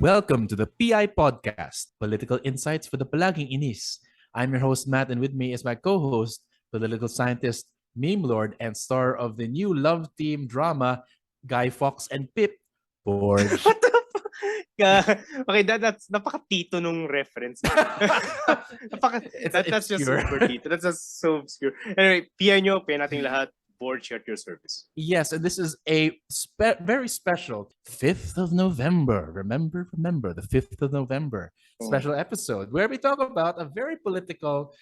Welcome to the PI Podcast, Political Insights for the Palaging Inis. I'm your host, Matt, and with me is my co-host, political scientist, meme lord, and star of the new love team drama, Guy Fawkes and Pip, Borge. What the okay, that's napaka-tito nung reference. That's just super tito. That's just so obscure. Anyway, PI nyo, PI nating lahat. Borge at your service. Yes, and this is a very special 5th of November. Remember, the 5th of November special episode where we talk about a very political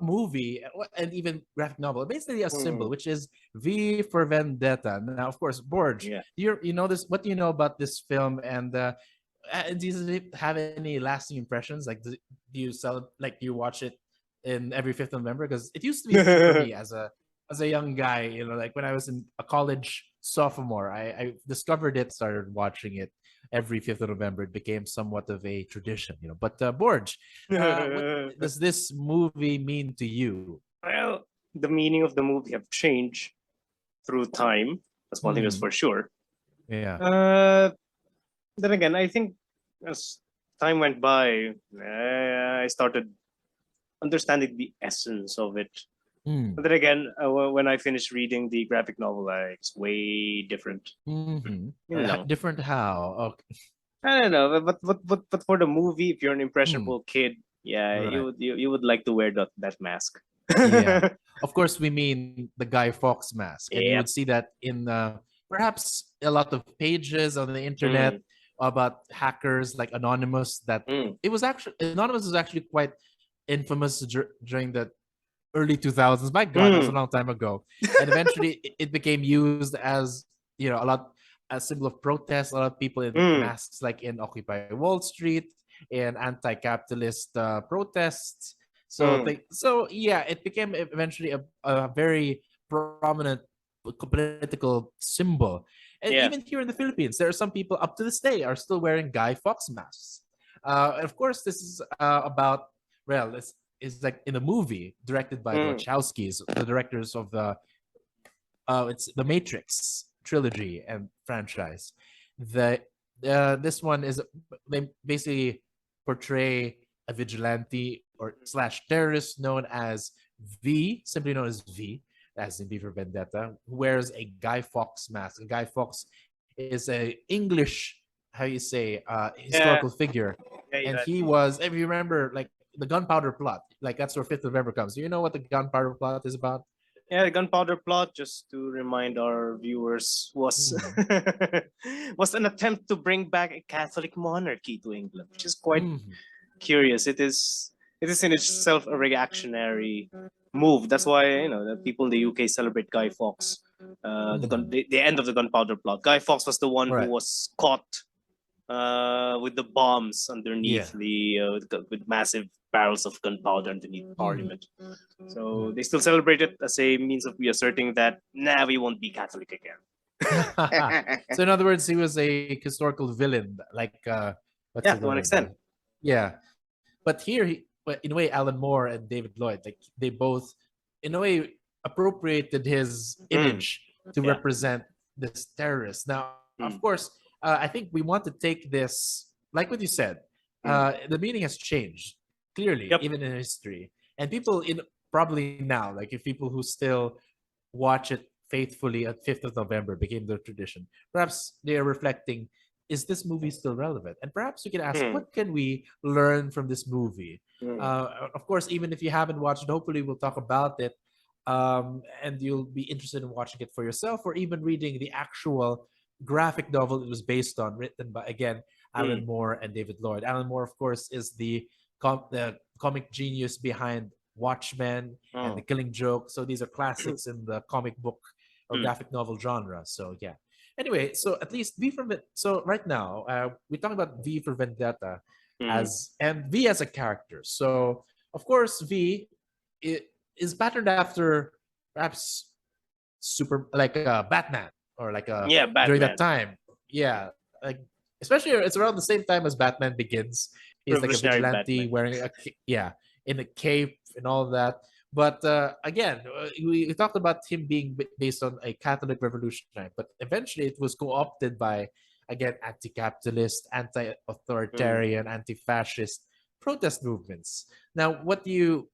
movie and even graphic novel, basically a symbol, which is V for Vendetta. Now, of course, Borge, you know this. What do you know about this film? And does it have any lasting impressions? Like, do you watch it in every 5th of November? Because it used to be for me as a young guy, you know, like when I was in a college sophomore, I discovered it, started watching it every 5th of November. It became somewhat of a tradition, you know. But Borge, what does this movie mean to you? Well, the meaning of the movie have changed through time. That's one thing that's for sure. Yeah. Then again, I think as time went by, I started understanding the essence of it. But then again, when I finished reading the graphic novel, it's way different. You know. Different how? Okay. I don't know, but for the movie, if you're an impressionable kid, right. you would like to wear that mask. Yeah, of course, we mean the Guy Fawkes mask, and you would see that in perhaps a lot of pages on the internet about hackers like Anonymous. That it was actually Anonymous was actually quite infamous during the early 2000s. My God, that was a long time ago. And eventually it became used as, you know, a symbol of protest. A lot of people in masks, like in Occupy Wall Street, and anti-capitalist protests. So it became eventually a very prominent political symbol. And even here in the Philippines, there are some people up to this day are still wearing Guy Fawkes masks. Of course, this is about, well, is like in a movie directed by the Wachowskis, the directors of it's the Matrix trilogy and franchise. This one is, they basically portray a vigilante or / terrorist known as V, simply known as V, as in V for Vendetta, who wears a Guy Fawkes mask. Guy Fawkes is a English, how you say, historical figure, and he was, if you remember, like the gunpowder plot, like that's where 5th of November comes. Do you know what the gunpowder plot is about? Yeah, the gunpowder plot, just to remind our viewers, was was an attempt to bring back a Catholic monarchy to England, which is quite curious. It is in itself a reactionary move. That's why, you know, the people in the UK celebrate Guy Fawkes. The end of the gunpowder plot. Guy Fawkes was the one who was caught with the bombs underneath with massive barrels of gunpowder underneath Parliament. So they still celebrate it as a means of reasserting that we won't be Catholic again. So in other words, he was a historical villain, like to one extent. Yeah, but here but in a way, Alan Moore and David Lloyd, like they both, in a way, appropriated his image to represent this terrorist. Now, of course, I think we want to take this, like what you said, the meaning has changed clearly, even in history. And people probably now, like if people who still watch it faithfully at 5th of November became their tradition, perhaps they are reflecting, is this movie still relevant? And perhaps you can ask, what can we learn from this movie? Of course, even if you haven't watched it, hopefully we'll talk about it. And you'll be interested in watching it for yourself, or even reading the actual graphic novel it was based on, written by, again, Alan Moore and David Lloyd. Alan Moore, of course, is the comic genius behind Watchmen and The Killing Joke. So these are classics in the comic book or graphic novel genre. So yeah. Anyway, so at least so right now we're talking about V for Vendetta and V as a character. So of course V is patterned after perhaps Batman, or like Batman. During that time. Yeah, like especially it's around the same time as Batman Begins. He's like a vigilante wearing in a cape and all of that. But again, we talked about him being based on a Catholic revolutionary, but eventually it was co-opted by again, anti-capitalist, anti-authoritarian, anti-fascist protest movements. Now, what can you,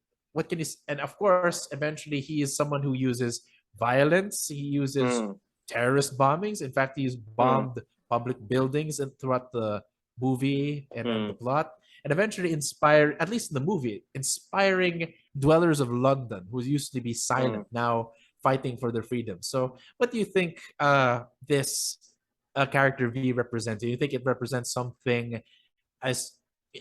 and of course, eventually he is someone who uses violence. He uses terrorist bombings. In fact, he's bombed public buildings and throughout the movie and the plot, and eventually inspire, at least in the movie, inspiring dwellers of London who used to be silent now fighting for their freedom. So, what do you think this character V represents? Do you think it represents something as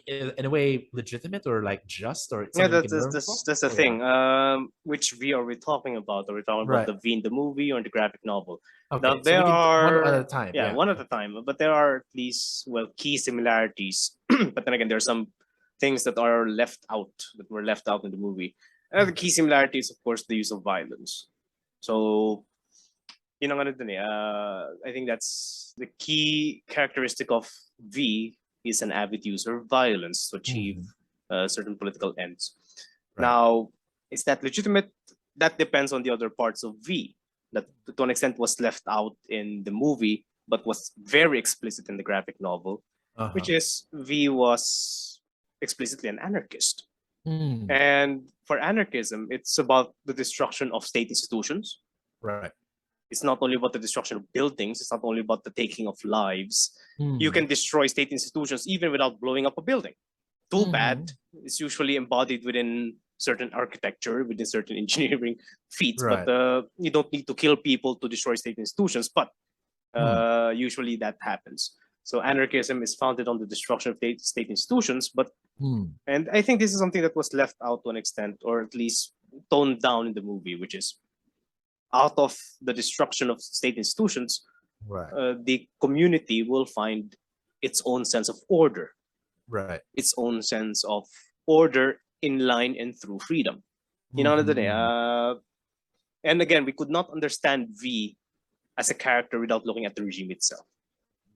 in a way legitimate or like just or Yeah, something we can learn from? that's the Oh, yeah. thing. Which V are we talking about? Are we talking about Right. the V in the movie or in the graphic novel? Now Okay, so there we can one at a are time. yeah, Yeah. one at a time. But there are at least key similarities. But then again, there are some things that are left out that were left out in the movie. The key similarities, of course, the use of violence. So yun ang ano dun eh. I think that's the key characteristic of V is an avid user of violence to achieve certain political ends. Right. Now, is that legitimate? That depends on the other parts of V that to an extent was left out in the movie, but was very explicit in the graphic novel, which is V was explicitly an anarchist. And for anarchism, it's about the destruction of state institutions. Right. It's not only about the destruction of buildings. It's not only about the taking of lives. You can destroy state institutions even without blowing up a building. Too bad is usually embodied within certain architecture, within certain engineering feats. Right. But you don't need to kill people to destroy state institutions. But usually that happens. So anarchism is founded on the destruction of state institutions. But and I think this is something that was left out to an extent, or at least toned down in the movie, which is out of the destruction of state institutions, the community will find its own sense of order, its own sense of order in line and through freedom. You know what I mean? And again, we could not understand V as a character without looking at the regime itself.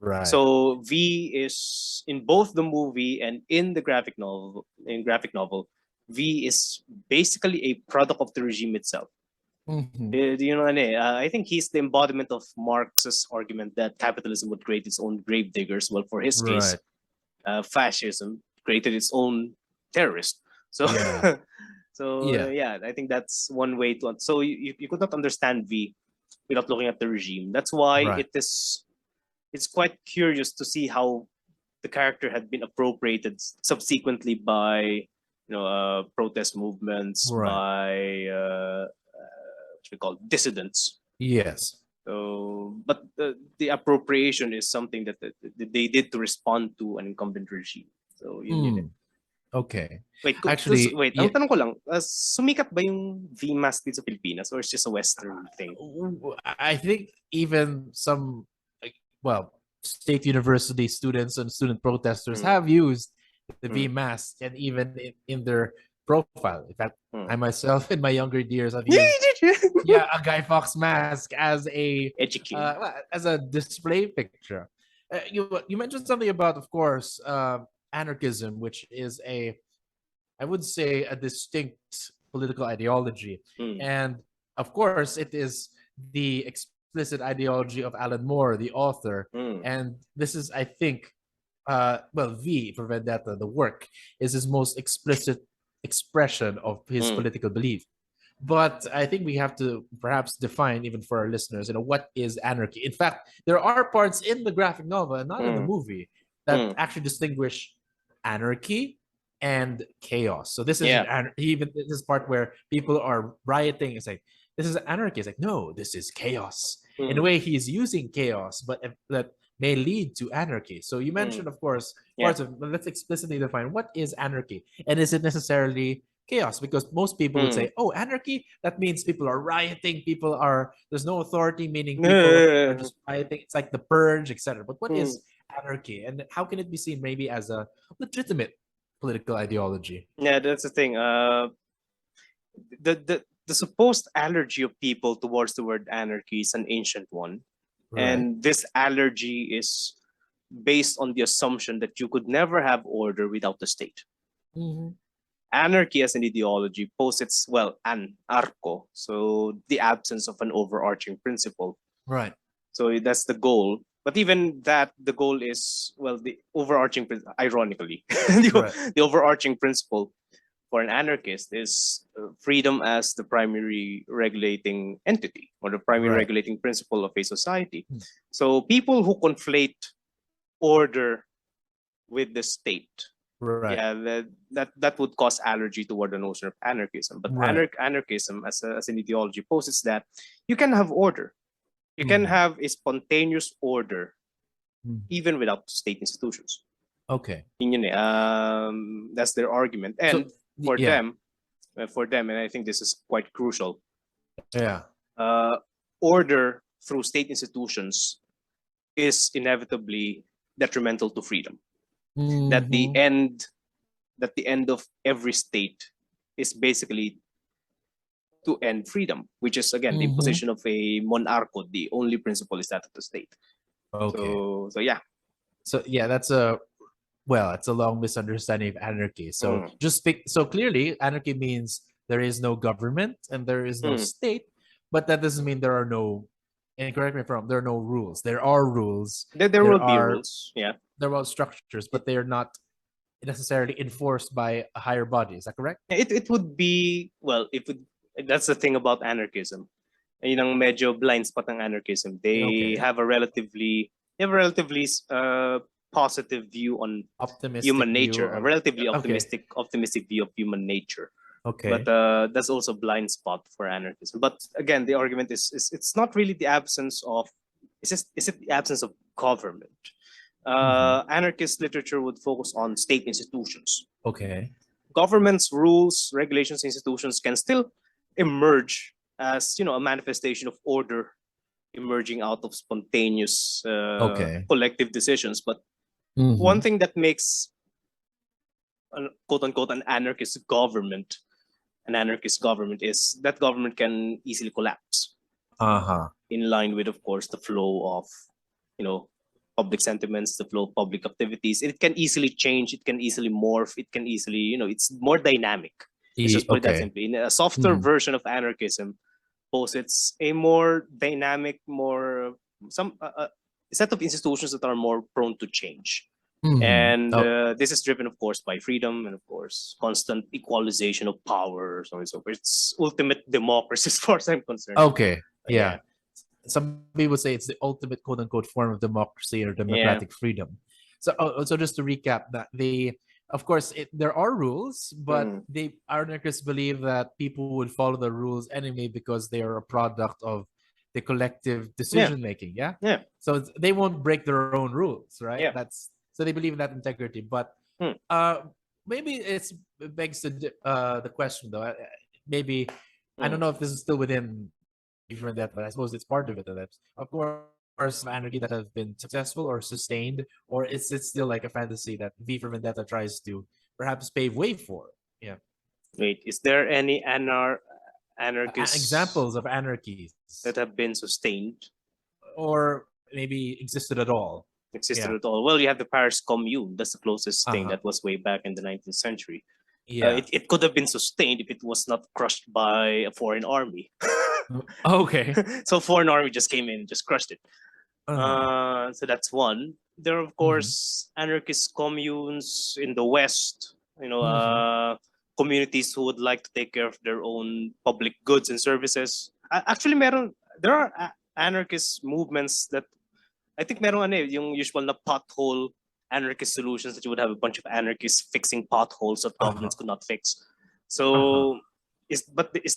Right. So V is in both the movie and in the graphic novel. In graphic novel, V is basically a product of the regime itself. You know, I think he's the embodiment of Marx's argument that capitalism would create its own grave diggers. Well, for his case, fascism created its own terrorist. So, yeah, I think that's one way to. So you could not understand V without looking at the regime. That's why it's quite curious to see how the character had been appropriated subsequently by protest movements, by we call dissidents. Yes. So, but the appropriation is something that they did to respond to an incumbent regime. So, yun. Okay. Wait, actually, wait. Ang tanong ko lang, sumikat ba yung VMAS dito sa Pilipinas or it's just a Western thing? I think even some, state university students and student protesters have used the V mask, and even in their profile. In fact, I myself in my younger years have used a Guy Fawkes mask as a display picture. You mentioned something about, of course, anarchism, which is I would say a distinct political ideology, and of course it is the explicit ideology of Alan Moore, the author, and this is, I think, V for Vendetta, the work, is his most explicit expression of his political belief. But I think we have to perhaps define, even for our listeners, what is anarchy. In fact, there are parts in the graphic novel and not in the movie that actually distinguish anarchy and chaos. So this is even this part where people are rioting. It's like, this is anarchy. It's like, no, this is chaos. In a way, he's using chaos, but that may lead to anarchy. So you mentioned, of course, parts of, but let's explicitly define what is anarchy, and is it necessarily chaos? Because most people would say, oh, anarchy, that means people are rioting, there's no authority, meaning people are just rioting. It's like the purge, etc. But what is anarchy, and how can it be seen maybe as a legitimate political ideology? Yeah, that's the thing. The supposed allergy of people towards the word anarchy is an ancient one. And this allergy is based on the assumption that you could never have order without the state. Anarchy as an ideology posits, so the absence of an overarching principle. Right. So that's the goal. But even that, the goal is, well, the overarching, ironically, Right. the overarching principle for an anarchist is freedom as the primary regulating entity or the primary Right. regulating principle of a society. Hmm. So people who conflate order with the state, Right. yeah, that would cause allergy toward the notion of anarchism. But Right. anarchism as an ideology posits that you can have order. You can Mhm. have a spontaneous order Mhm. even without state institutions. Okay. Yun yun eh. That's their argument. And for yeah. them, and I think this is quite crucial, Yeah. order through state institutions is inevitably detrimental to freedom. That the Mhm. end of every state is basically to end freedom, which is again the Mhm. position of a monarcho. The only principle is that of the state. Okay. So yeah. So yeah, that's a well, it's a long misunderstanding of anarchy. So Mm. so clearly anarchy means there is no government and there is no Mm. state, but that doesn't mean there are no, and correct me if I'm wrong, there are no rules. There are rules. There There will be are rules. Yeah. there are structures, but they are not necessarily enforced by a higher body. Is that correct? It would be, well, it would, that's the thing about anarchism. Yun ang medyo blind spot ng anarchism. They Okay. have a relatively positive view on Optimistic human view nature, a of relatively okay. optimistic view of human nature. But Okay. that's also blind spot for anarchism. But again, the argument is it's not really the absence of, is it the absence of government? Anarchist literature would focus on state institutions. Okay. Governments, rules, regulations, institutions can still emerge as, a manifestation of order emerging out of spontaneous Okay. collective decisions. But one thing that makes quote unquote an anarchist government is that government can easily collapse in line with, of course, the flow of, public sentiments, the flow of public activities. It can easily change, it can easily morph, it can easily, it's more dynamic. Let's just put it that Okay. simply. In a softer version of anarchism posits a more dynamic, more some set of institutions that are more prone to change. And Oh, this is driven, of course, by freedom and, of course, constant equalization of power, so on and so forth. It's ultimate democracy, as far as I'm concerned. okay. Yeah. Yeah. Some people say it's the ultimate quote unquote form of democracy or democratic freedom. So just to recap that of course there are rules, but they anarchists believe that people would follow the rules anyway because they are a product of the collective decision making. Yeah. Yeah. So they won't break their own rules, right? Yeah. That's so they believe in that integrity. But maybe it begs the question though. Maybe I don't know if this is still within from that, but I suppose it's part of it. That of course, anarchy that has been successful or sustained, or is it still like a fantasy that V for Vendetta tries to perhaps pave way for? Yeah. Wait, is there any anarchists Examples of anarchies that have been sustained, or maybe existed at all? existed at all? Well, you have the Paris Commune. That's the closest thing. Uh-huh. That was way back in the 19th century. Yeah. It could have been sustained if it was not crushed by a foreign army. Okay. So foreign army just came in and just crushed it. Uh-huh. So that's one. There are, of course, anarchist communes in the West, communities who would like to take care of their own public goods and services. Actually, there are anarchist movements that I think meron yung usual na pothole anarchist solutions, that you would have a bunch of anarchists fixing potholes that governments could not fix. So is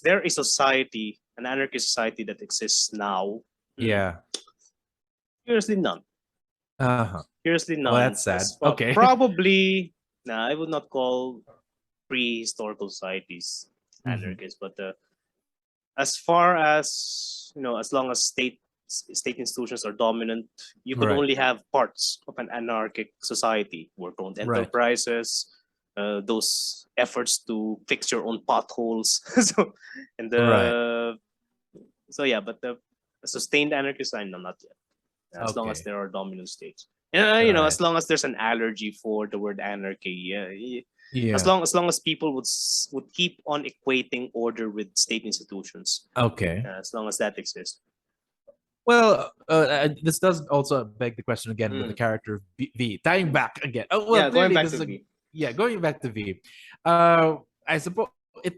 there a society, an anarchist society that exists now? Yeah. Seriously, none. Seriously, none. Well, that's sad. Okay. Probably, I would not call prehistorical societies anarchist, but as far as, as long as state institutions are dominant, you could only have parts of an anarchic society, work-owned enterprises, those efforts to fix your own potholes. But the sustained anarchist, no, not yet. As long as there are dominant states, as long as there's an allergy for the word anarchy, as long as people would keep on equating order with state institutions, Okay. as long as that exists. Well, this does also beg the question again with the character of V. Tying back again. Oh well, Yeah, going clearly back this to is V. going back to V. I suppose it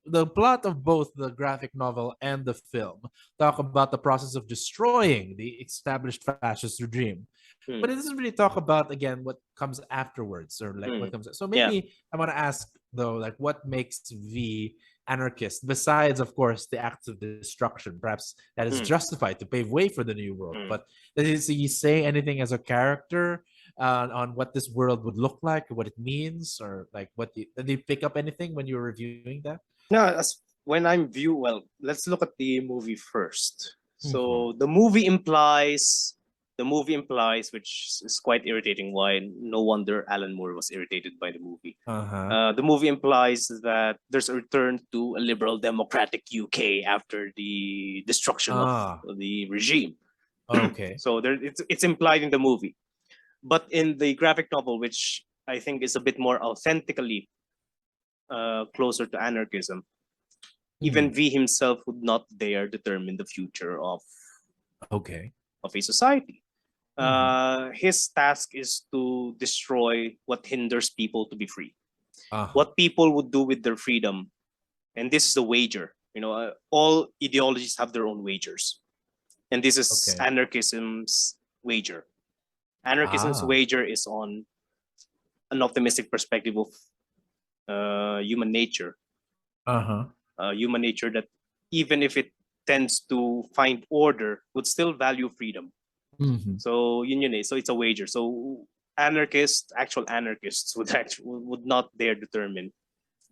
the plot of both the graphic novel and the film talk about the process of destroying the established fascist regime, but it doesn't really talk about again what comes afterwards or like what comes. So Yeah. maybe I want to ask though, like what makes V anarchist besides, of course, the acts of destruction, perhaps that is justified to pave way for the new world. But does he say anything as a character on what this world would look like, what it means, or like did you pick up anything when you were reviewing that? No, as when I'm well, let's look at the movie first. Mhm. So the movie implies, which is quite irritating. Why no wonder Alan Moore was irritated by the movie. Uh-huh. The movie implies that there's a return to a liberal democratic UK after the destruction of Ah, the regime. okay. So it's implied in the movie, but in the graphic novel, which I think is a bit more authentically closer to anarchism, even Mhm. V himself would not dare determine the future Okay. of a society. Mhm. His task is to destroy what hinders people to be free. Uh-huh. What people would do with their freedom, and this is the wager. All ideologies have their own wagers, and this is Okay. anarchism's wager. Anarchism's Ah. wager is on an optimistic perspective of human nature, Uh-huh. human nature that even if it tends to find order, would still value freedom. Mhm. So so it's a wager. So actual anarchists would not dare determine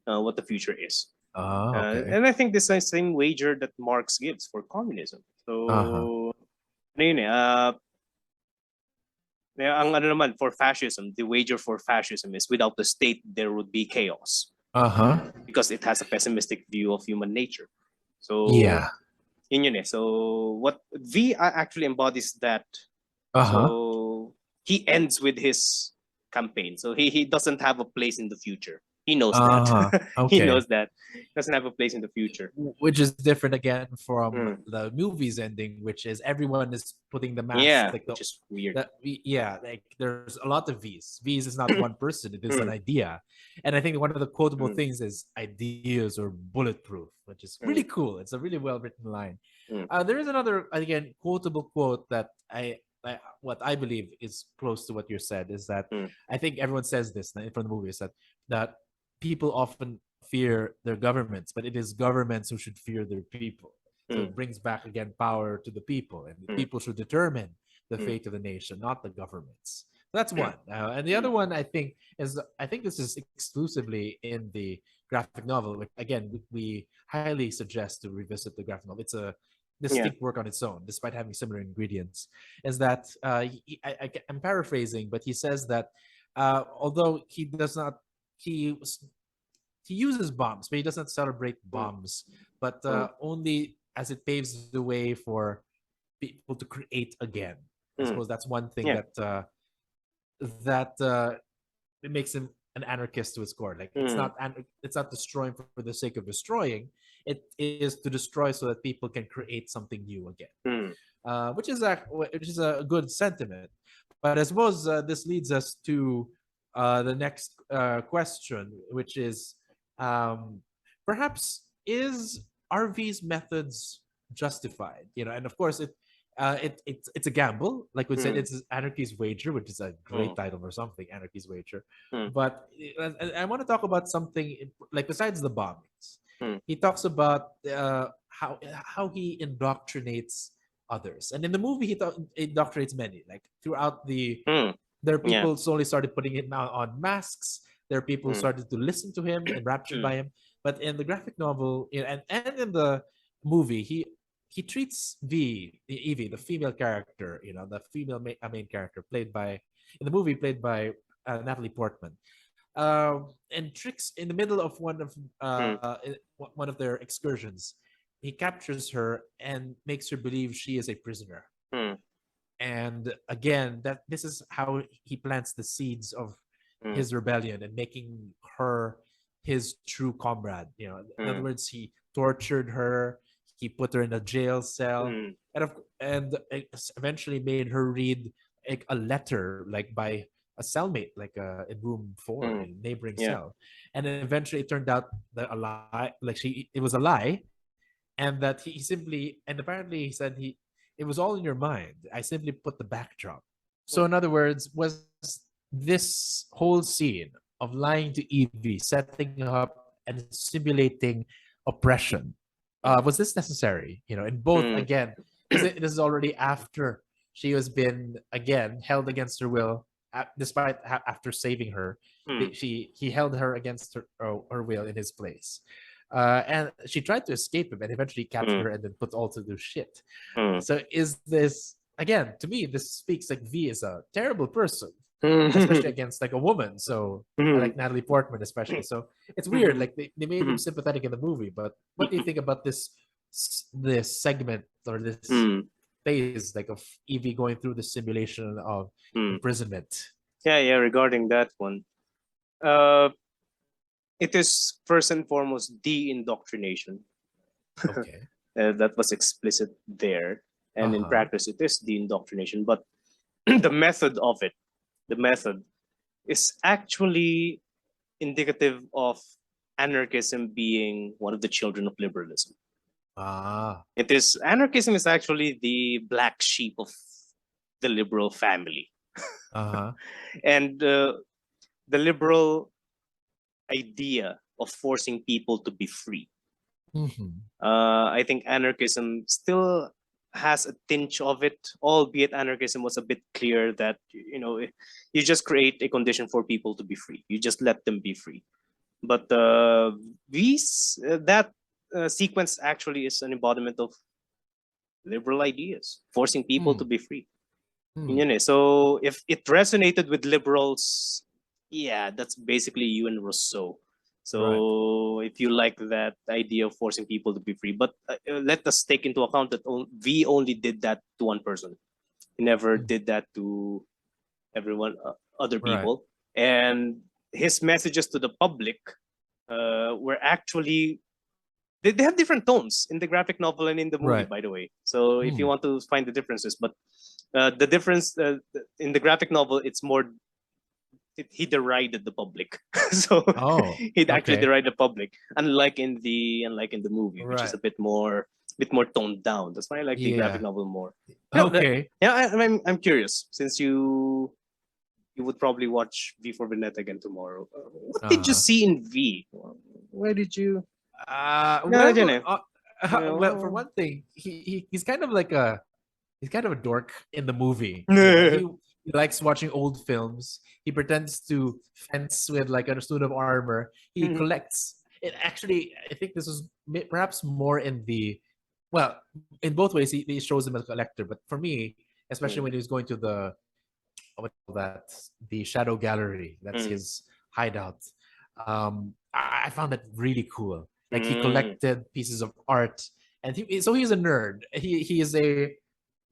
what the future is. Ah, okay. And I think this is the same wager that Marx gives for communism. Uh-huh. So, ano yun eh, ang ano naman for fascism, the wager for fascism is without the state, there would be chaos Uh-huh. because it has a pessimistic view of human nature. So, Yeah. yun eh. So, what V actually embodies that. Uh-huh. So, he ends with his campaign. So, he doesn't have a place in the future. He knows that. Uh-huh. He Okay. knows that. Doesn't have a place in the future. Which is different again from Mm. the movie's ending, which is everyone is putting the mask, Yeah, like which is weird. yeah, like there's a lot of V's. V's is not one person; it is an Mm. idea, and I think one of the quotable Mm. things is ideas are bulletproof, which is really Mm. cool. It's a really well written line. Mm. There is another again quotable quote that what I believe is close to what you said is that Mm. I think everyone says this from the movie is that people often fear their governments, but it is governments who should fear their people. So Mm. it brings back again power to the people, and the Mm. people should determine the Mm. fate of the nation, not the governments. That's Yeah. one. And the other one I think this is exclusively in the graphic novel, which again we highly suggest to revisit the graphic novel. It's a Yeah. distinct work on its own, despite having similar ingredients. Is that I'm paraphrasing, but he says that although he does not he he uses bombs, but he doesn't celebrate Mm. bombs, but Mm. only as it paves the way for people to create again. I Mm. suppose that's one thing Yeah. that it makes him an anarchist to his core. Like Mm. it's not destroying for the sake of destroying. It is to destroy so that people can create something new again, Mm. which is a good sentiment. But I suppose this leads us to the next question, which is perhaps is RV's methods justified? And of course it's a gamble. Like we said, Mm. it's Anarchy's Wager, which is a great Mm. title for something. Anarchy's Wager, Mm. but I want to talk about something like besides the bombings. Mm. He talks about how he indoctrinates others, and in the movie he indoctrinates many. Like throughout Mm. there are Yeah. people slowly started putting him on masks. There are people who Mm. started to listen to him, enraptured Mm. by him. But in the graphic novel and in the movie, he treats Evie, the female character, the female main character, played by in the movie played by Natalie Portman, and tricks in the middle of Mm. one of their excursions. He captures her and makes her believe she is a prisoner. Mm. And again, that this is how he plants the seeds of Mm. his rebellion and making her his true comrade. In other Mm. words, he tortured her. he put her in a jail cell, and eventually made her read like a letter like by a cellmate, like in room 4 in neighboring cell, and then eventually it turned out that a lie, like it was a lie, and that he simply, and apparently he said it was all in your mind. I simply put the backdrop. So in other words, was this whole scene of lying to Evey, setting up and simulating oppression, was this necessary? In both, again, because this is already after she has been again held against her will, despite after saving her, he held her against her will in his place. And she tried to escape him and eventually captured her and then put all to do shit. So is this, again, to me, this speaks like V is a terrible person, especially against like a woman. So I like Natalie Portman especially. So it's weird. Like they made him sympathetic in the movie, but what do you think about this segment or this phase like of Evey going through the simulation of imprisonment? Yeah, regarding that one. It is first and foremost de-indoctrination. Okay. That was explicit there. And in practice, it is de-indoctrination. But the method of it, is actually indicative of anarchism being one of the children of liberalism. Anarchism is actually the black sheep of the liberal family. And the liberal idea of forcing people to be free. I think anarchism still has a tinge of it, albeit anarchism was a bit clear that you just create a condition for people to be free. You just let them be free. But that sequence actually is an embodiment of liberal ideas, forcing people to be free. So if it resonated with liberals, yeah, that's basically you and Rousseau. So if you like that idea of forcing people to be free, but let us take into account that V only did that to one person. He never did that to everyone, other people. And his messages to the public were actually, they have different tones in the graphic novel and in the movie, by the way. So if you want to find the differences, but the difference in the graphic novel, it's more, he derided the public. So he'd actually deride the public, unlike in the movie, which is a bit more toned down. That's why I like the graphic novel more. I'm curious, since you would probably watch V for Vendetta again tomorrow. What did you see in V? Where did you? Well, for one thing, he's kind of like a dork in the movie. He likes watching old films. He pretends to fence with like a suit of armor. He collects. It actually, I think this was perhaps more in in both ways. He shows him as a collector, but for me, especially when he was going to the Shadow Gallery, that's his hideout. I found that really cool. Like he collected pieces of art, and so he's a nerd. He is a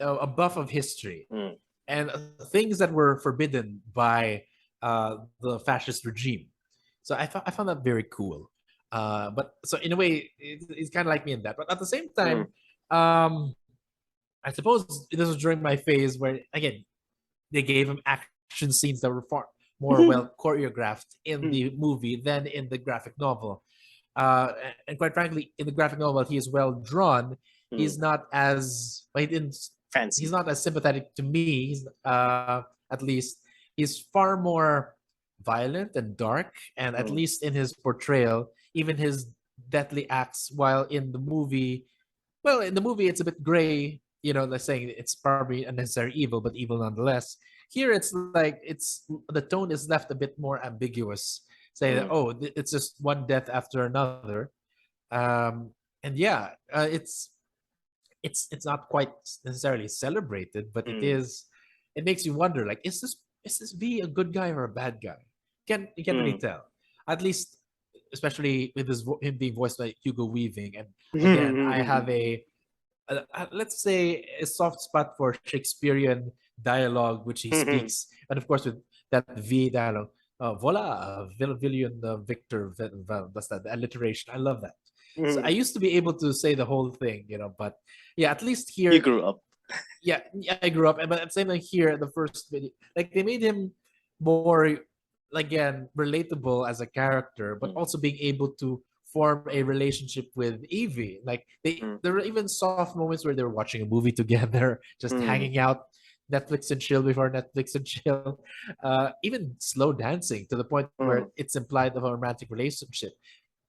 buff of history and things that were forbidden by the fascist regime. So I found that very cool. But so in a way, it's kind of like me in that. But at the same time, I suppose this was during my phase where again they gave him action scenes that were far more well choreographed in the movie than in the graphic novel. And quite frankly, in the graphic novel, he is well drawn. He's not as he didn't fancy. He's not as sympathetic to me. He's at least he's far more violent and dark, and at least in his portrayal, even his deathly acts. While in the movie, it's a bit gray. Let's say it's probably unnecessary evil, but evil nonetheless. Here, it's like the tone is left a bit more ambiguous, saying that it's just one death after another, and it's not quite necessarily celebrated, but it makes you wonder, like, is this V a good guy or a bad guy? You can't really tell. At least, especially with him being voiced by Hugo Weaving, and again, I have let's say a soft spot for Shakespearean dialogue, which he speaks, and of course with that V dialogue. Voila, Villian Victor, that's that, the alliteration. I love that. So I Mhm. used to be able to say the whole thing, but yeah, at least here, You grew up. yeah, I grew up, but at the same time here, the first video, like they made him more, again, relatable as a character, but also being able to form a relationship with Evie. Like Mm. there were even soft moments where they were watching a movie together, just Mm. hanging out, Netflix and chill before Netflix and chill. Even slow dancing to the point where Mm. it's implied of a romantic relationship.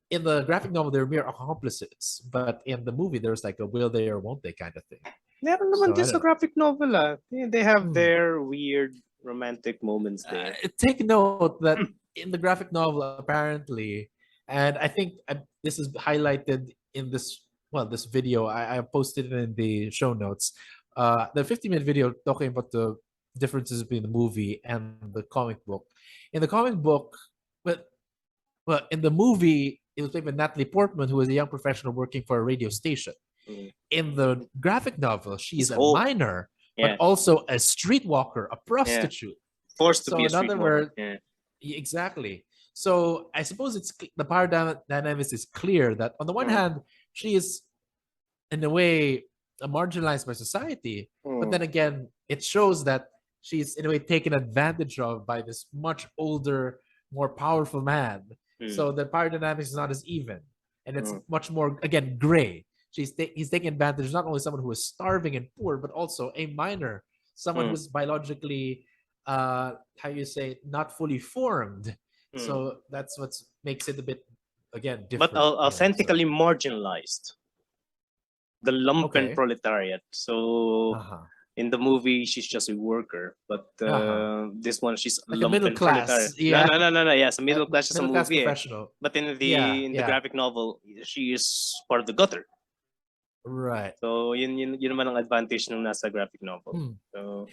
In the graphic novel, they're mere accomplices, but in the movie, there's like a will they or won't they kind of thing. Meron naman So I din don't sa know. graphic novel They have Hmm. their weird romantic moments there. Take note that in the graphic novel, apparently, and I think this is highlighted in this video. I posted it in the show notes. The 50-minute video talking about the differences between the movie and the comic book. In the comic book, but in the movie, it was played by Natalie Portman, who was a young professional working for a radio station. Mm. In the graphic novel, she He's is a old. minor, Yeah. but also a streetwalker, a Yeah. prostitute. Forced to So be a in other streetwalker. words, Yeah. exactly. So I suppose the power dynamics is clear that on the one Mm. hand, she is in a way marginalized by society, but then again, it shows that she's in a way taken advantage of by this much older, more powerful man. So the power dynamics is not as even, and it's much more again gray. He's taking advantage not only someone who is starving and poor, but also a minor, someone who's biologically, how you say, not fully formed. So that's what makes it a bit, again, But different. authentically marginalized. The lumpen Okay. proletariat. So Uh-huh. in the movie, she's just a worker, but Uh-huh. this one, she's Like a middle lumpen proletariat. class, No, yeah, no, no, no, no. Yes, a middle class, just a middle class movie. professional. But in Yeah, the yeah, graphic novel, she is part of the gutter. right. So yun naman ang advantage ng nasa graphic novel. Hmm. So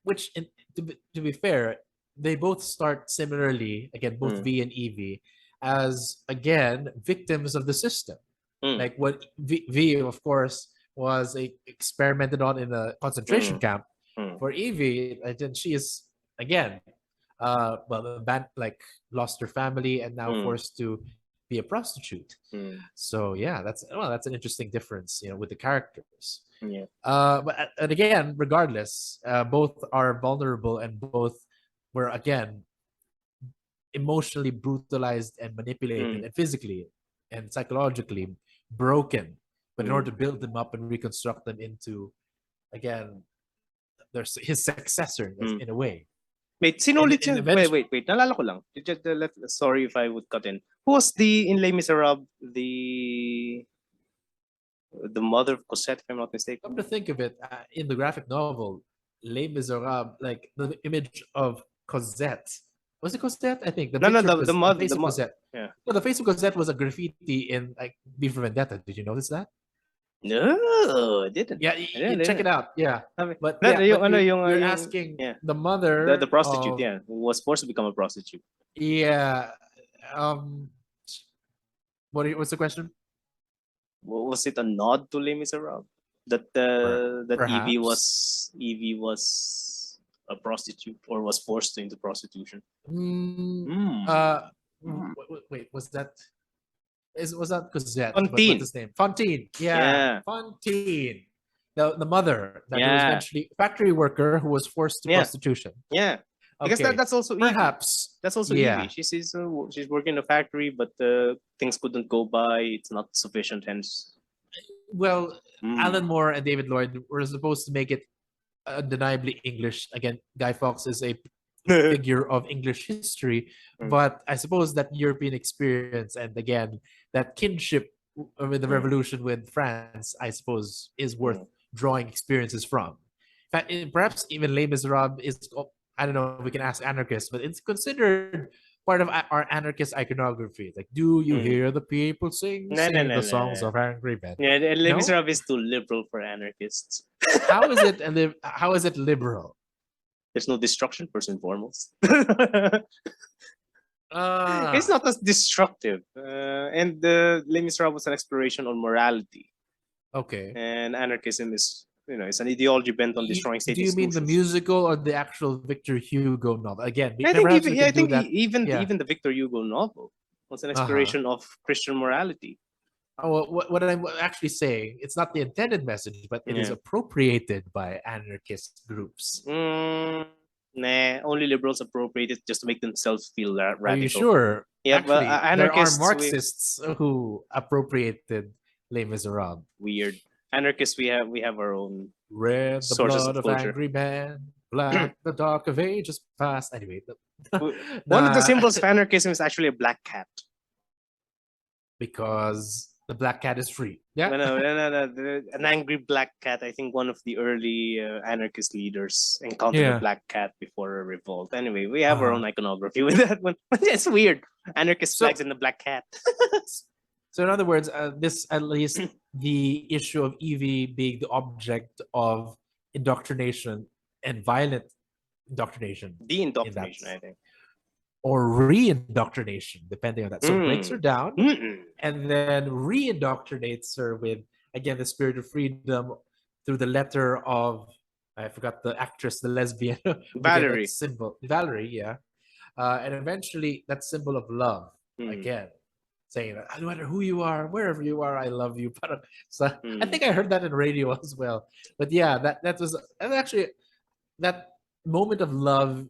Which, to be fair, they both start similarly. Again, both V and Evie, as again victims of the system. Like what V, of course, was experimented on in a concentration camp. For Evie, I think she is again, like lost her family and now forced to be a prostitute. So yeah, that's an interesting difference, with the characters. yeah. But and again, regardless, both are vulnerable and both were again emotionally brutalized and manipulated and physically and psychologically broken. But in order to build them up and reconstruct them into, again, there's his successor in a way. Wait, sino And, ulit and yun? eventually, Wait. Nalala ko lang. Sorry if I would cut in. Who was in Les Miserables, the mother of Cosette, if I'm not mistaken? come to think of it, in the graphic novel, Les Miserables, like the image of Cosette. Was it Cosette? I think the No, picture the of mother, face of Cosette. yeah. No, the face of Cosette was a graffiti in like V for Vendetta. Did you notice that? No, I didn't. Yeah, check it out. Yeah, but you're asking yeah. the mother The prostitute, of, who was forced to become a prostitute. yeah. Um, what's the question? Was it a nod to Les Miserables? That Evie Perhaps. was a prostitute or was forced into prostitution. Wait, was that Cosette? But Fantine. what's his name? Fantine. Yeah. Fantine. The mother that was eventually a factory worker who was forced to prostitution. Yeah. Because Okay. that's also perhaps Evie. That's also Evie. She's working in a factory, but things couldn't go by. It's not sufficient, hence. Well, Alan Moore and David Lloyd were supposed to make it undeniably English. Again, Guy Fawkes is a figure of English history, but I suppose that European experience and again that kinship with the revolution with France, I suppose, is worth drawing experiences from. In fact, perhaps even Les Miserables is, I don't know, we can ask anarchists, but it's considered part of our anarchist iconography. Like, do you hear the people sing the songs of angry men? Yeah, Les Miserables is too liberal for anarchists. How is it liberal? There's no destruction, first and foremost. It's not as destructive. And Les Miserables was an exploration on morality. Okay. And anarchism is it's an ideology bent on destroying state Do you mean the institutions. musical or the actual Victor Hugo novel? Again, I think perhaps even we can do that. even the Victor Hugo novel was an exploration of Christian morality. Oh, what I'm actually saying, it's not the intended message, but it is appropriated by anarchist groups. Nah, only liberals appropriate it just to make themselves feel radical. Are you sure? Yeah, actually, but there are anarchists, Marxists who appropriated Les Miserables. Weird. Anarchists, we have our own red the sources blood of of culture. angry men, black the dark of ages past. Anyway, one of the symbols of anarchism is actually a black cat. Because the black cat is free. Yeah. No. An angry black cat. I think one of the early anarchist leaders encountered a black cat before a revolt. Anyway, we have our own iconography with that one. It's weird. Anarchist flags and the black cat. So in other words, this at least the issue of Evey being the object of indoctrination and violent indoctrination. De-indoctrination, I think. Or re-indoctrination, depending on that. So breaks her down and then re-indoctrinates her with, again, the spirit of freedom through the letter of, I forgot the actress, the lesbian. Valerie. Symbol. Valerie, yeah. And eventually that symbol of love, again, saying that no matter who you are, wherever you are, I love you. So I think I heard that in radio as well. But yeah, that was actually that moment of love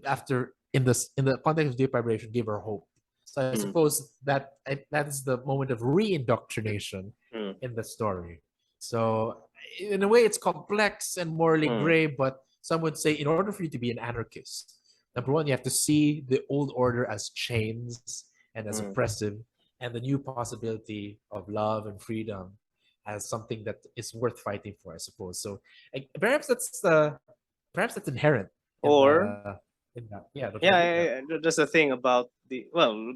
after in the context of deep vibration gave her hope. So I suppose that is the moment of re-indoctrination in the story. So in a way, it's complex and morally gray, but some would say in order for you to be an anarchist, number one, you have to see the old order as chains and as oppressive, and the new possibility of love and freedom as something that is worth fighting for, I suppose. So perhaps that's inherent. There's a thing about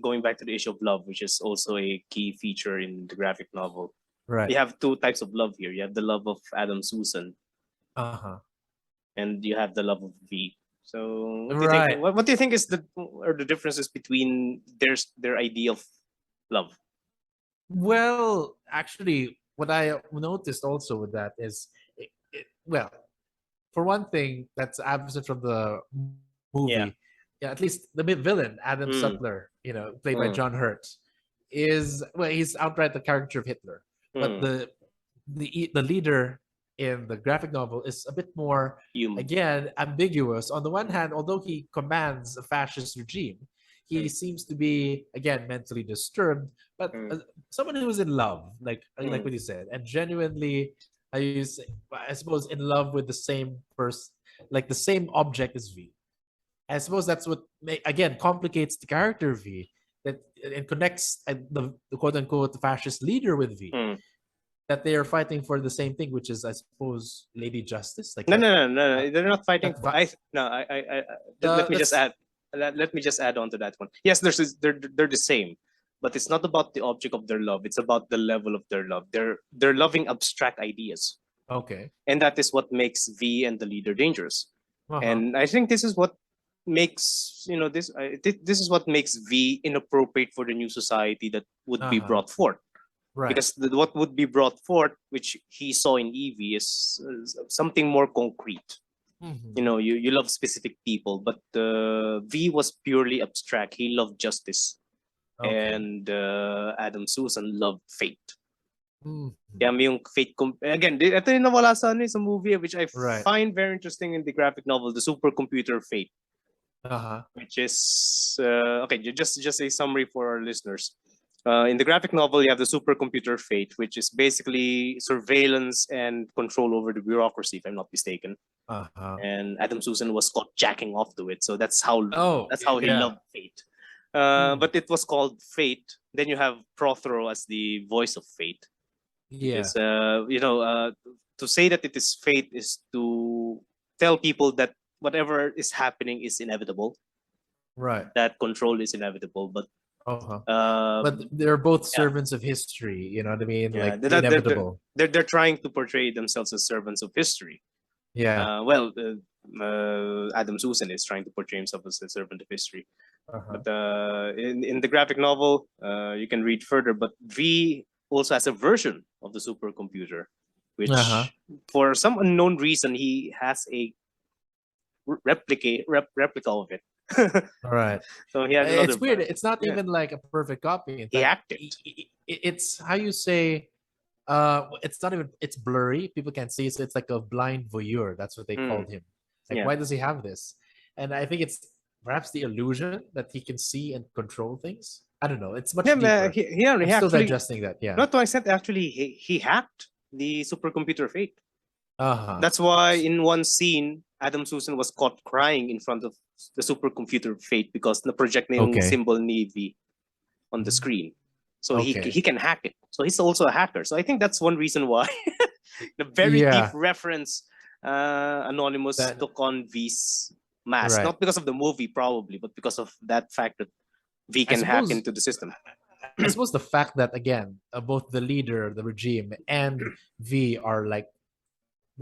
going back to the issue of love, which is also a key feature in the graphic novel. Right. You have two types of love here. You have the love of Adam Susan, and you have the love of V. So what do you think is the differences between their idea of love? Well, actually, what I noticed also with that is, for one thing, that's absent from the movie. Yeah, at least the villain, Adam Sutler, played by John Hurt, he's outright the caricature of Hitler. But the leader in the graphic novel is a bit more, again, ambiguous. On the one hand, although he commands a fascist regime, he seems to be, again, mentally disturbed, but someone who is in love, like what you said, and genuinely, I suppose, in love with the same person, like the same object as V. I suppose that's what again complicates the character V, that it connects the quote unquote fascist leader with V. That they are fighting for the same thing, which is, I suppose, Lady Justice. Like no, they're not fighting. Let me just add. Let me just add on to that one. Yes, they're the same, but it's not about the object of their love. It's about the level of their love. They're loving abstract ideas. Okay. And that is what makes V and the leader dangerous. And I think this is what makes this is what makes V inappropriate for the new society that would be brought forth. Right. Because what would be brought forth, which he saw in Evey, is something more concrete. You love specific people, but V was purely abstract. He loved justice, and Adam Susan loved fate. Kaya yung fate, again, ito yung nawala sa movie, which I find very interesting in the graphic novel, the supercomputer Fate. Which is just a summary for our listeners. In the graphic novel, you have the supercomputer Fate, which is basically surveillance and control over the bureaucracy, if I'm not mistaken. And Adam Susan was caught jacking off to it, so that's how he loved Fate. But it was called Fate. Then you have Prothero as the voice of Fate. Because, to say that it is fate is to tell people that whatever is happening is inevitable. Right. That control is inevitable, but but they're both servants of history. You know what I mean? Yeah, like inevitable. They're trying to portray themselves as servants of history. Yeah. Adam Susan is trying to portray himself as a servant of history. But in the graphic novel, you can read further. But V also has a version of the supercomputer, which for some unknown reason he has a replica of it. All right. So he has another. It's weird. It's not even like a perfect copy. In He fact, acted. It's how you say. It's not even. It's blurry. People can't see. So it's like a blind voyeur. That's what they called him. Like, why does he have this? And I think it's perhaps the illusion that he can see and control things. I don't know. It's much deeper. I'm still digesting that. Yeah. Not to an extent. Actually, he hacked the supercomputer Fate. That's why in one scene, Adam Susan was caught crying in front of the supercomputer Fate because the project name symbol Evey on the screen. So he can hack it. So he's also a hacker. So I think that's one reason why the very deep reference Anonymous took on V's mask. Not because of the movie probably, but because of that fact that V can hack into the system. I suppose the fact that again, both the leader, the regime, and V are like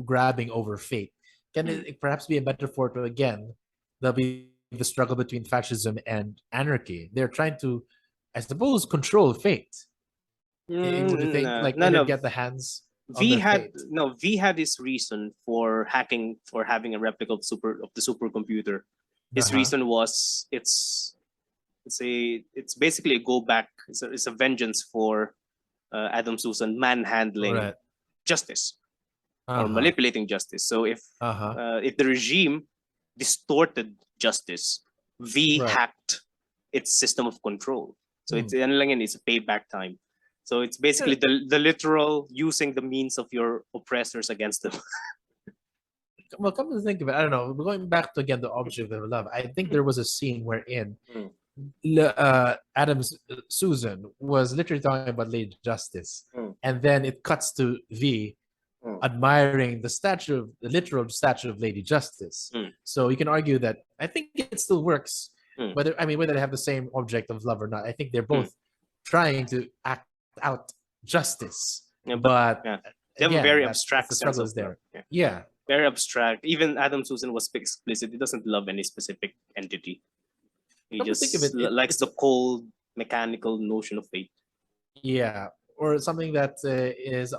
grabbing over Fate. Can it perhaps be a metaphor to again there'll be the struggle between fascism and anarchy? They're trying to, I suppose, control Fate. Would you think get the hands? V had his reason for hacking, for having a replica of the supercomputer. His reason was it's basically a go back. It's a vengeance for Adam Susan manhandling justice. Or manipulating justice. So if the regime distorted justice, V hacked its system of control. So it's a payback time. So it's basically the literal using the means of your oppressors against them. Well, come to think of it, I don't know. Going back to again the object of love, I think there was a scene wherein Adam Susan was literally talking about Lady Justice, and then it cuts to V admiring the literal statue of Lady Justice. So you can argue that I think it still works. Whether they have the same object of love or not, I think they're both trying to act out justice. But they have a very abstract the struggle is there. Very abstract. Even Adam Susan was explicit. He doesn't love any specific entity. He just likes the cold, mechanical notion of fate. Yeah. Or something that is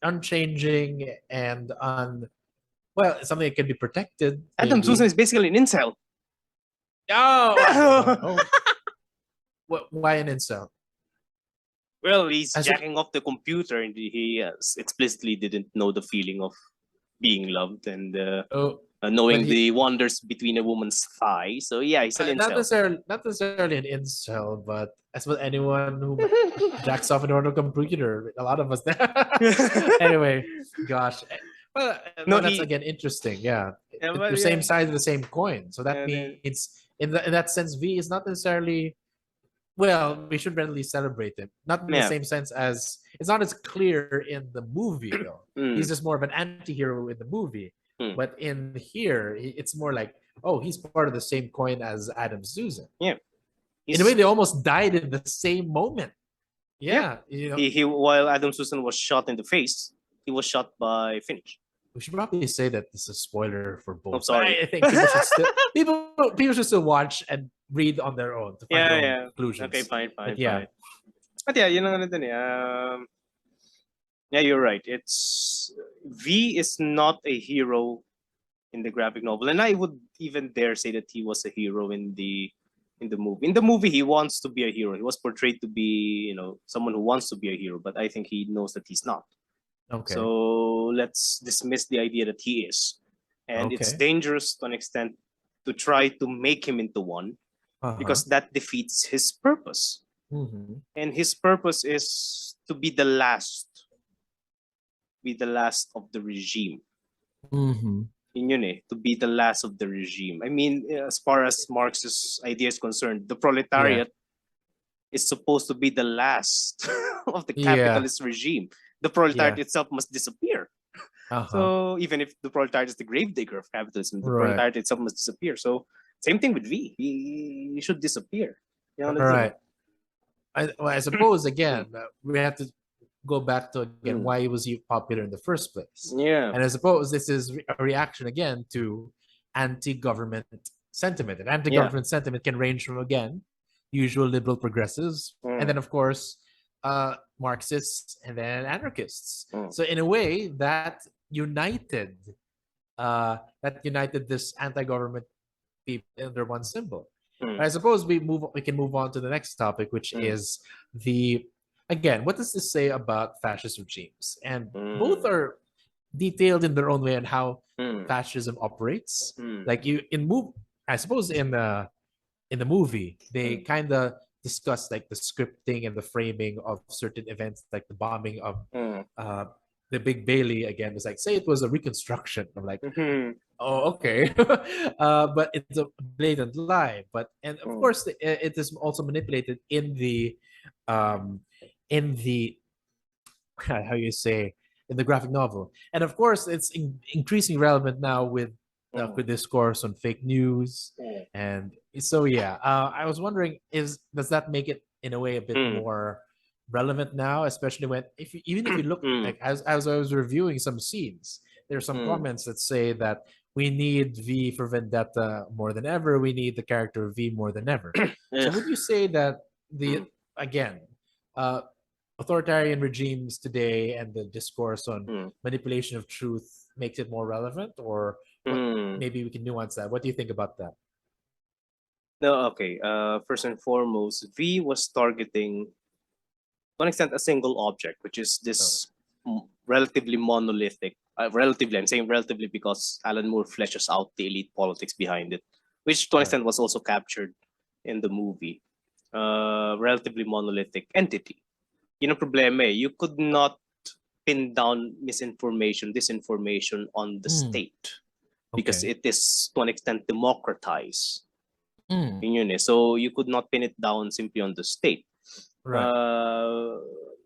unchanging and something that can be protected. Adam Susan is basically an incel. Why an incel? Well, he's jacking off the computer, and he explicitly didn't know the feeling of being loved and knowing the wonders between a woman's thigh. So yeah, he's an incel. Not necessarily an incel, but I suppose anyone who jacks off an order computer, a lot of us. Anyway, gosh. Well, that's again interesting. Yeah, the same side of the same coin. So that means, in that sense, V is not necessarily. Well, we should readily celebrate him. Not in the same sense as it's not as clear in the movie though. He's just more of an anti-hero in the movie. But in here, it's more like, he's part of the same coin as Adam Susan. Yeah. In a way, they almost died in the same moment. Yeah. He while Adam Susan was shot in the face, he was shot by Finch. We should probably say that this is a spoiler for both. I'm sorry. I think people should still watch and read on their own to find their own conclusions. Okay, fine. But yun ang you're right. It's V is not a hero in the graphic novel, and I would even dare say that he was a hero in the movie. In the movie, he wants to be a hero. He was portrayed to be, someone who wants to be a hero, but I think he knows that he's not. Okay. So let's dismiss the idea that he is, and it's dangerous to an extent to try to make him into one, because that defeats his purpose. And his purpose is to be the last of the regime. To be the last of the regime. I mean, as far as Marx's idea is concerned, the proletariat is supposed to be the last of the capitalist regime. The proletariat itself must disappear. So even if the proletariat is the gravedigger of capitalism, the proletariat itself must disappear. So same thing with V. He should disappear. Right. I suppose again we have to go back to why was he popular in the first place. And I suppose this is a reaction again to anti-government sentiment. And anti-government sentiment can range from usual liberal progressives, and then of course Marxists and then anarchists. Mm. So in a way, united this anti-government people under one symbol. Mm. I suppose we can move on to the next topic, which is the again, what does this say about fascist regimes? And both are detailed in their own way on how fascism operates. Like I suppose in the movie, they kind of discuss like the scripting and the framing of certain events, like the bombing of uh, the Big Bailey again. It's like, say it was a reconstruction. I'm like, oh, okay. But it's a blatant lie. And of course, it is also manipulated um, in the how you say in the graphic novel, and of course it's increasingly relevant now with the discourse on fake news. And so yeah, I was wondering, does that make it in a way a bit more relevant now, especially when even if you look like as I was reviewing some scenes, there's some comments that say that we need V for Vendetta more than ever, we need the character V more than ever. So would you say that the again uh authoritarian regimes today and the discourse on manipulation of truth makes it more relevant, or maybe we can nuance that? What do you think about that? No, okay. First and foremost, V was targeting, to an extent, a single object, which is this relatively monolithic. Relatively, I'm saying relatively because Alan Moore fleshes out the elite politics behind it, which to an extent was also captured in the movie. Relatively monolithic entity. Yun ang problema eh. You could not pin down misinformation, disinformation on the state because it is to an extent democratized. Yun eh. So you could not pin it down simply on the state.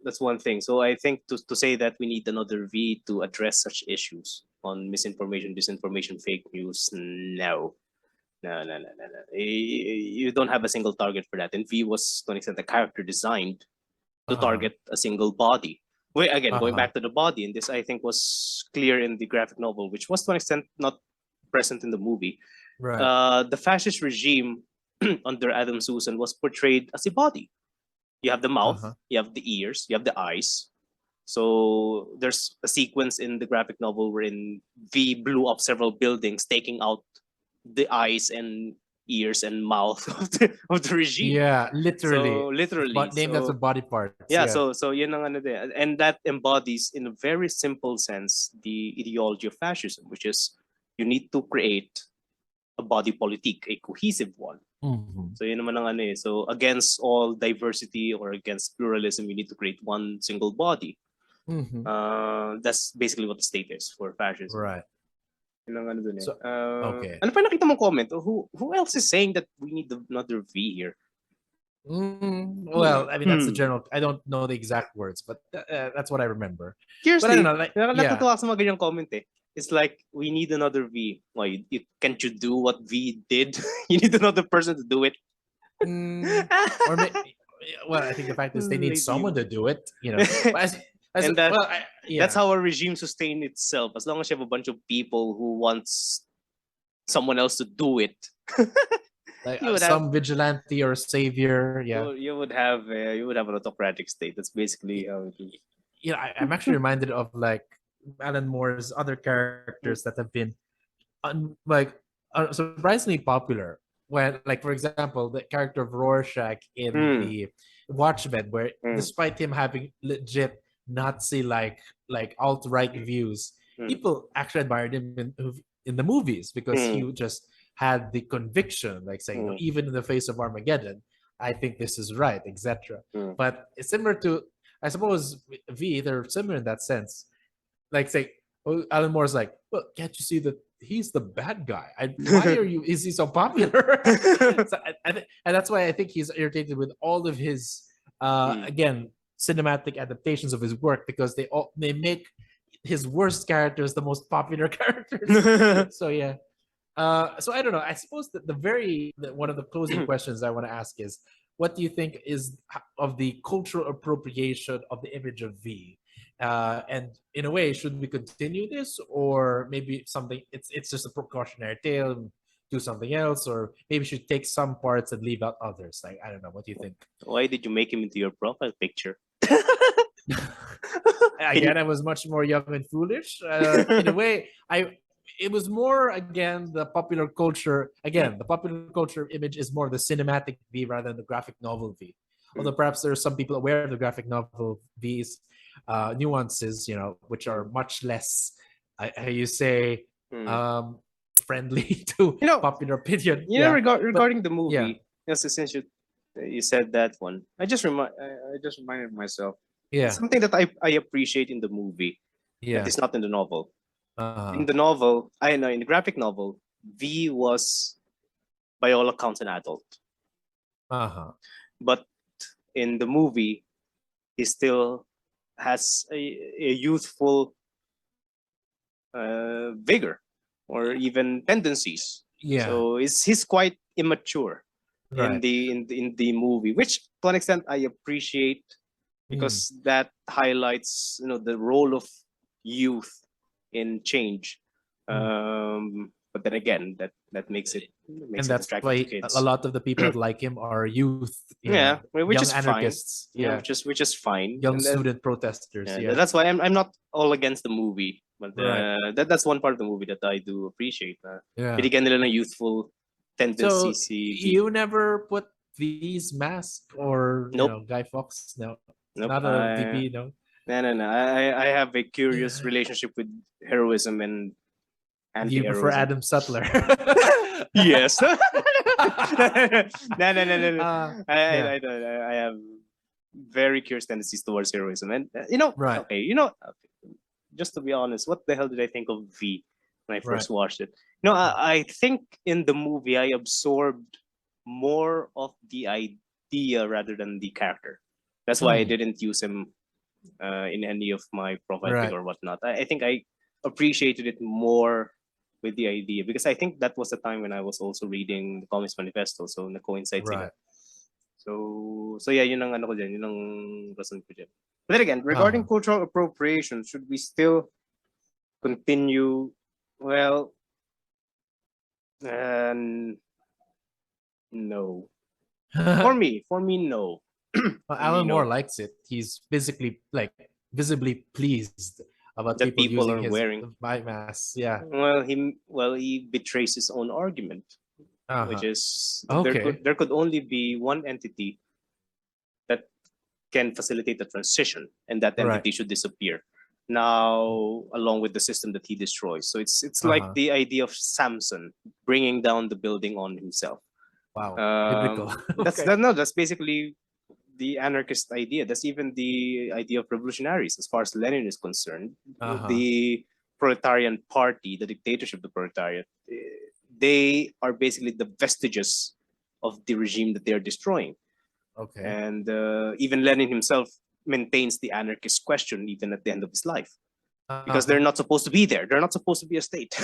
That's one thing. So I think to say that we need another V to address such issues on misinformation, disinformation, fake news, no. No. You don't have a single target for that. And V was, to an extent, a character designed to target a single body. Again, going back to the body, and this I think was clear in the graphic novel, which was to an extent not present in the movie. The fascist regime under Adam Susan was portrayed as a body. You have the mouth, you have the ears, you have the eyes. So there's a sequence in the graphic novel wherein V blew up several buildings, taking out the eyes and ears and mouth of the regime. Yeah, literally. So literally. Named as a body part. Yeah, so yun ang ano din. And that embodies in a very simple sense the ideology of fascism, which is you need to create a body politique, a cohesive one. So yun naman ang ano eh. So against all diversity or against pluralism, you need to create one single body. That's basically what the state is for fascism. Right. Yun ang ano dun eh. So, okay. Ano pa nakita mong comment? Who else is saying that we need another V here? Well, I mean, that's the general. I don't know the exact words, but that's what I remember. Seriously, but I don't know, like, natutuwa sa mga ganyang comment eh. It's like, we need another V. Why? Can't you do what V did? You need another person to do it. Or well, I think the fact is they need someone to do it. You know, that's how a regime sustains itself. As long as you have a bunch of people who wants someone else to do it. Like some vigilante or savior, you would have an autocratic state. That's basically how it is. Yeah, I'm actually reminded of like Alan Moore's other characters that have been surprisingly popular. When, like, for example, the character of Rorschach in the Watchmen, where despite him having legit Nazi like alt-right views, people actually admired him in the movies because he just had the conviction, like saying, even in the face of Armageddon, I think this is right, etc. But it's similar to, I suppose, V. They're similar in that sense. Like, say, Alan Moore's like, well, can't you see that he's the bad guy? Why is he so popular? And that's why I think he's irritated with all of his, again, cinematic adaptations of his work, because they make his worst characters the most popular characters. So yeah. So I don't know. I suppose that one of the closing questions I want to ask is, what do you think is of the cultural appropriation of the image of V? And in a way, should we continue this, or maybe something? It's just a precautionary tale. do something else, or maybe should take some parts and leave out others. Like, I don't know. What do you think? Why did you make him into your profile picture? Again, I was much more young and foolish. In a way, it was more, again, the popular culture. Again, the popular culture image is more the cinematic V rather than the graphic novel V. Although perhaps there are some people aware of the graphic novel V's nuances, which are much less, how you say, friendly to popular opinion. Regarding the movie, since you said that one, I just reminded myself. Yeah. Something that I appreciate in the movie that is not in the novel. In the novel, in the graphic novel, V was by all accounts an adult. But in the movie, he still has a youthful vigor or even tendencies. Yeah. So he's quite immature in the movie, which to an extent I appreciate, because that highlights the role of youth in change. But then again, that makes it that's why a lot of the people that like him are youth, which young is anarchists, fine. Which is fine. Young student protesters. That's why I'm not all against the movie, but that's one part of the movie that I do appreciate. Binigyan nila ng youthful tendencies. So you never put V's mask or Guy Fawkes? No, nope. Not a VP. No. No. I have a curious relationship with heroism and you prefer Adam Sutler. Yes. No. I have very curious tendencies towards heroism, and just to be honest, what the hell did I think of V when I first watched it? I think in the movie I absorbed more of the idea rather than the character. That's why I didn't use him in any of my profile pic or whatnot. I think I appreciated it more with the idea, because I think that was the time when I was also reading the Communist Manifesto, so na-coincide sila. So yun ang ano ko dyan, yun ang rason ko dyan. But then again, regarding cultural appropriation, should we still continue? Well, no. For me, no. Alan Moore likes it. He's visibly pleased about that people using are his wearing masks. Yeah. Well, he betrays his own argument, which is there could only be one entity that can facilitate the transition, and that entity should disappear now, along with the system that he destroys. So it's like the idea of Samson bringing down the building on himself. Wow, biblical. That's basically the anarchist idea. That's even the idea of revolutionaries, as far as Lenin is concerned. The proletarian party, the dictatorship of the proletariat, they are basically the vestiges of the regime that they are destroying. And even Lenin himself maintains the anarchist question even at the end of his life, because they're not supposed to be there. They're not supposed to be a state.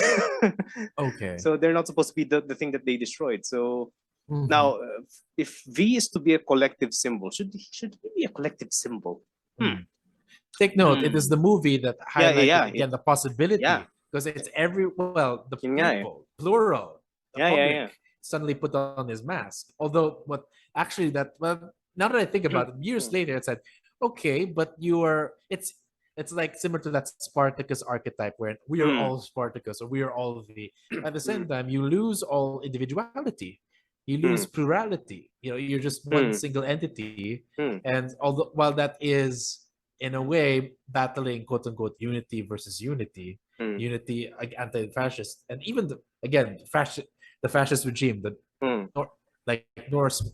So they're not supposed to be the thing that they destroyed. So now, if V is to be a collective symbol, should he be a collective symbol? Take note, it is the movie that highlighted again the possibility, because it's the people, plural, the public suddenly put on his mask. Although now that I think about it, years later, it said, okay, but it's like similar to that Spartacus archetype where we are all Spartacus or we are all V. At the same time, you lose all individuality. You lose plurality. You're just one single entity. And while that is in a way battling quote unquote unity versus unity, unity anti-fascist, and even the fascist regime, like Norse,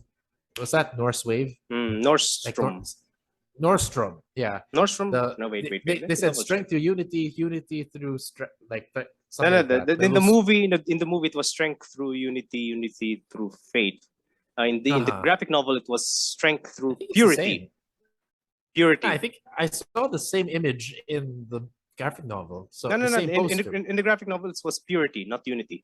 was that Norse wave? Nordstrom. Nordstrom, yeah. Nordstrom. They said strength through unity, unity through strength, in the movie, it was strength through unity, unity through faith. In the graphic novel, it was strength through purity. Purity. I think I saw the same image in the graphic novel. So in the graphic novel, it was purity, not unity.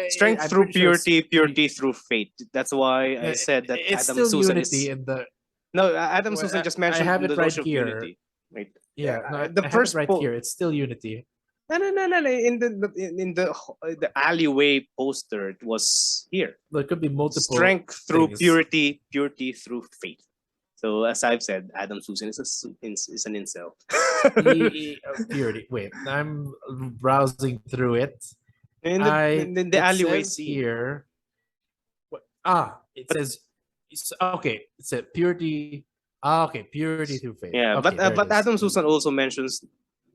Strength through purity, purity through faith. That's why I said that it's Adam still Susan unity is. In the. No, Adam Susan just mentioned I have it the right notion here. of unity. Right. The first right here, it's still unity. No. In the alleyway poster, it was here. There could be multiple Strength through things. purity through faith. So as I've said, Adam Susan is an incel. Purity. Wait, I'm browsing through it. In the alleyway says scene. here. It says okay. It said purity. Okay, purity through faith. Yeah, okay, but Adam Susan also mentions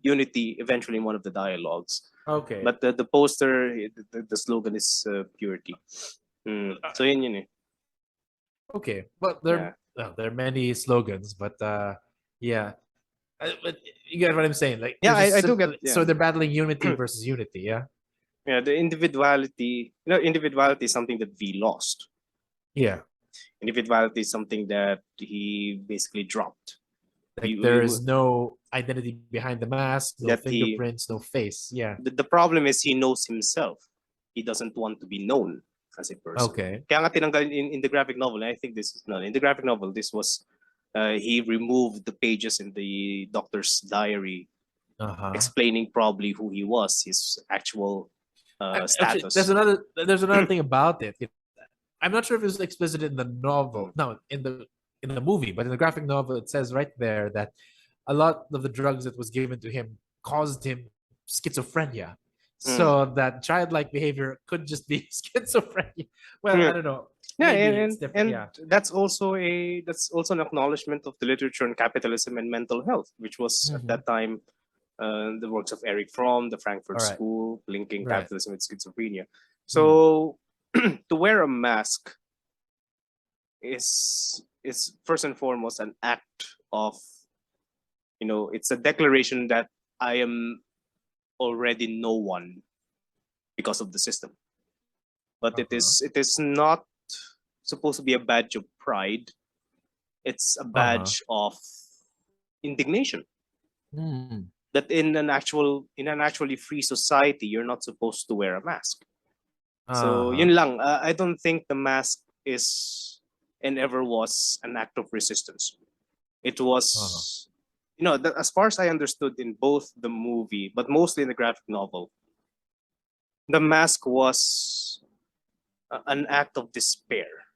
unity eventually in one of the dialogues. Okay. But the poster, the slogan is purity. So yun eh. Okay, well there are many slogans, but yeah, but you get what I'm saying. Like I do get. So they're battling unity versus unity. Yeah. Yeah, the individuality. Individuality is something that V lost. Yeah. Individuality is something that he basically dropped. Like there is no identity behind the mask, no fingerprints, no face. Yeah. The problem is he knows himself. He doesn't want to be known as a person. Okay. Kaya nga tinanggal in the graphic novel, and I think this is not in the graphic novel. This was he removed the pages in the doctor's diary, explaining probably who he was, his actual status. Actually, there's another thing about it. I'm not sure if it's explicit in the novel. No, in the movie, but in the graphic novel, it says right there that a lot of the drugs that was given to him caused him schizophrenia. So that childlike behavior could just be schizophrenia. Well, I don't know. Yeah, and that's also an acknowledgement of the literature on capitalism and mental health, which was at that time the works of Eric Fromm, the Frankfurt School, linking capitalism with schizophrenia. So to wear a mask is first and foremost an act of, it's a declaration that I am already no one because of the system. But it is not supposed to be a badge of pride. It's a badge of indignation. That in an actually free society, you're not supposed to wear a mask. So yun lang. I don't think the mask is and ever was an act of resistance. It was, as far as I understood in both the movie, but mostly in the graphic novel, the mask was an act of despair.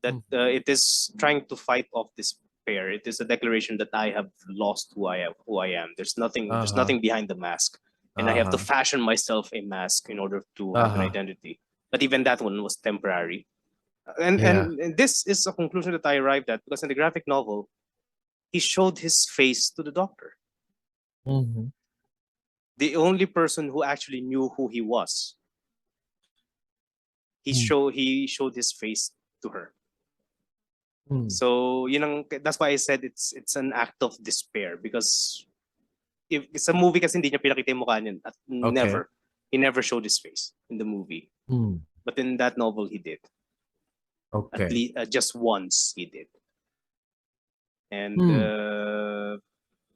That it is trying to fight off despair. It is a declaration that I have lost who I am. There's nothing behind the mask. And I have to fashion myself a mask in order to have an identity. But even that one was temporary. And this is a conclusion that I arrived at, because in the graphic novel, he showed his face to the doctor. The only person who actually knew who he was. He showed his face to her. So that's why I said it's an act of despair, because if it's a movie kasi hindi niya pinakita yung mukha niya at he never showed his face in the movie. But in that novel he did. At least just once he did. And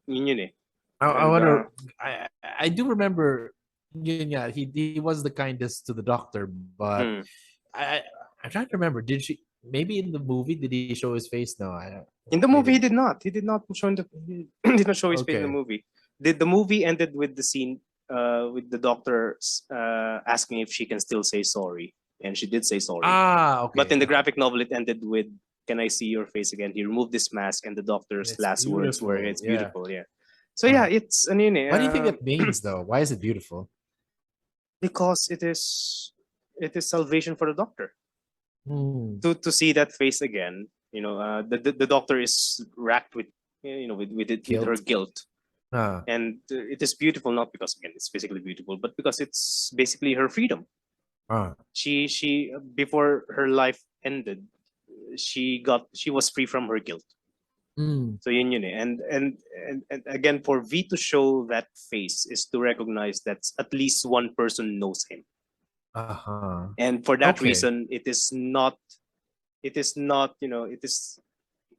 yun eh. I wonder. I do remember. Yeah, he was the kindest to the doctor, but I'm trying to remember. Did she? Maybe in the movie did he show his face? No, in the movie he did not. He did not show he did not show his face in the movie. The movie ended with the scene with the doctor asking if she can still say sorry, and she did say sorry. But in the graphic novel, it ended with, "Can I see your face again?" He removed this mask, and the doctor's last words were, "It's beautiful." Yeah. So it's an what do you think it means, though? Why is it beautiful? Because it is salvation for the doctor. To see that face again, the doctor is racked with her guilt. And it is beautiful, not because again it's physically beautiful, but because it's basically her freedom. She before her life ended, she was free from her guilt. So yun eh. And again, for V to show that face is to recognize that at least one person knows him. And for that reason, it is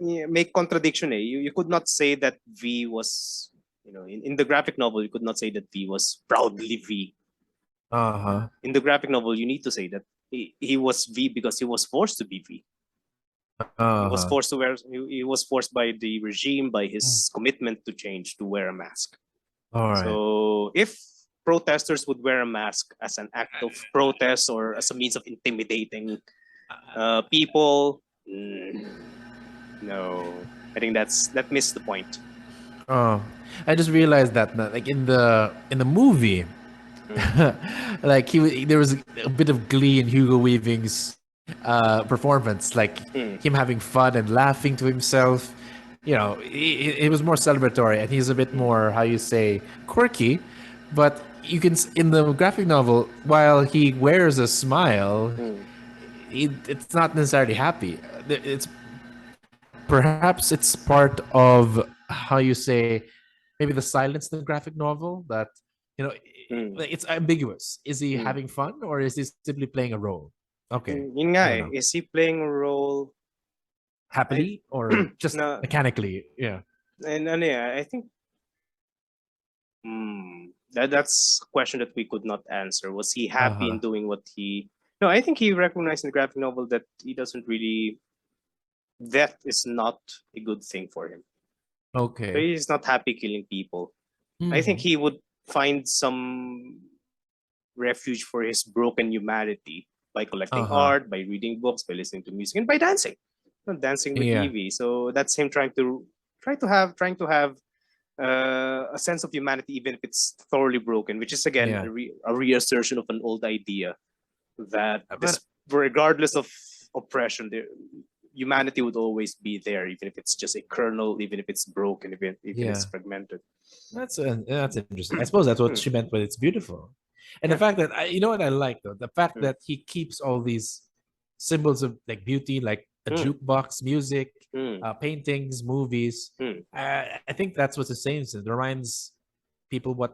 make contradiction. You could not say that V was, in the graphic novel, you could not say that V was proudly V. In the graphic novel, you need to say that he was V because he was forced to be V. He was forced to wear. He was forced by the regime, by his commitment to change, to wear a mask. All right. So if protesters would wear a mask as an act of protest or as a means of intimidating people, no, I think that missed the point. Oh, I just realized that like in the movie, like there was a bit of glee in Hugo Weaving's performance, like him having fun and laughing to himself. You know, it was more celebratory, and he's a bit more, how you say, quirky. But you can in the graphic novel, while he wears a smile, it's not necessarily happy. It's perhaps it's part of, how you say, maybe the silence in the graphic novel, that you know it's ambiguous. Is he having fun, or is he simply playing a role? Okay, Yun I nga don't eh. know. Is he playing a role Happily or just na, mechanically? Yeah. and ano yeah, I think that's a question that we could not answer. Was he happy in doing what he? No, I think he recognized in the graphic novel that he doesn't really. Death is not a good thing for him. So Okay. he's not happy killing people. I think he would find some refuge for his broken humanity by collecting art, by reading books, by listening to music, and by dancing. Not dancing with Yeah. Evey. So that's him trying to have a sense of humanity, even if it's thoroughly broken, which is again Yeah. a reassertion of an old idea that But regardless of oppression, humanity would always be there, even if it's just a kernel, even if it's broken, even it's fragmented. that's interesting. I suppose that's what she meant when it's beautiful. And the fact that you know what I like, though, the fact that he keeps all these symbols of like beauty, like a jukebox, music, paintings, movies. I think that's what the saying is. It reminds people what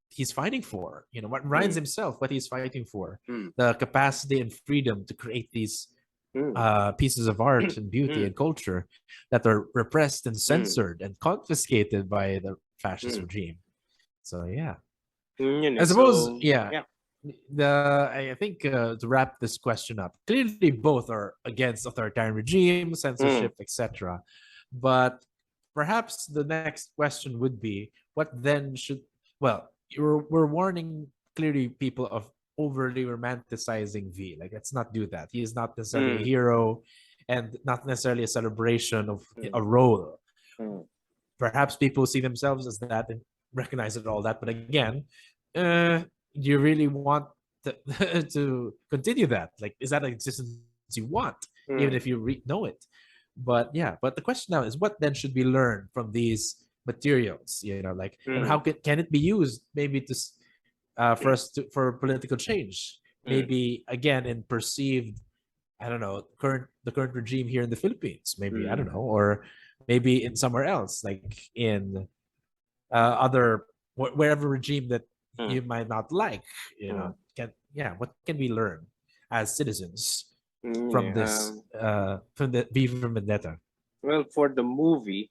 he's fighting for. You know, what reminds himself what he's fighting for: the capacity and freedom to create these pieces of art and beauty and culture that are repressed and censored and confiscated by the fascist regime. So yeah, I suppose I think to wrap this question up, clearly both are against authoritarian regime, censorship, etc. But perhaps the next question would be, what then should? Well, we're warning clearly people of overly romanticizing V. Like, let's not do that. He is not necessarily a hero, and not necessarily a celebration of a role. Perhaps people see themselves as that and recognize it, all that. But again, do you really want to continue that? Like, is that an existence you want, even if you know it? But yeah, but the question now is, what then should we learn from these materials? You know, like, and how can it be used maybe to for us for political change? Maybe again in perceived, I don't know, the current regime here in the Philippines. Maybe I don't know, or maybe in somewhere else, like in other wherever regime that you might not like. You know, what can we learn as citizens from this from the V from Vendetta? Well, for the movie,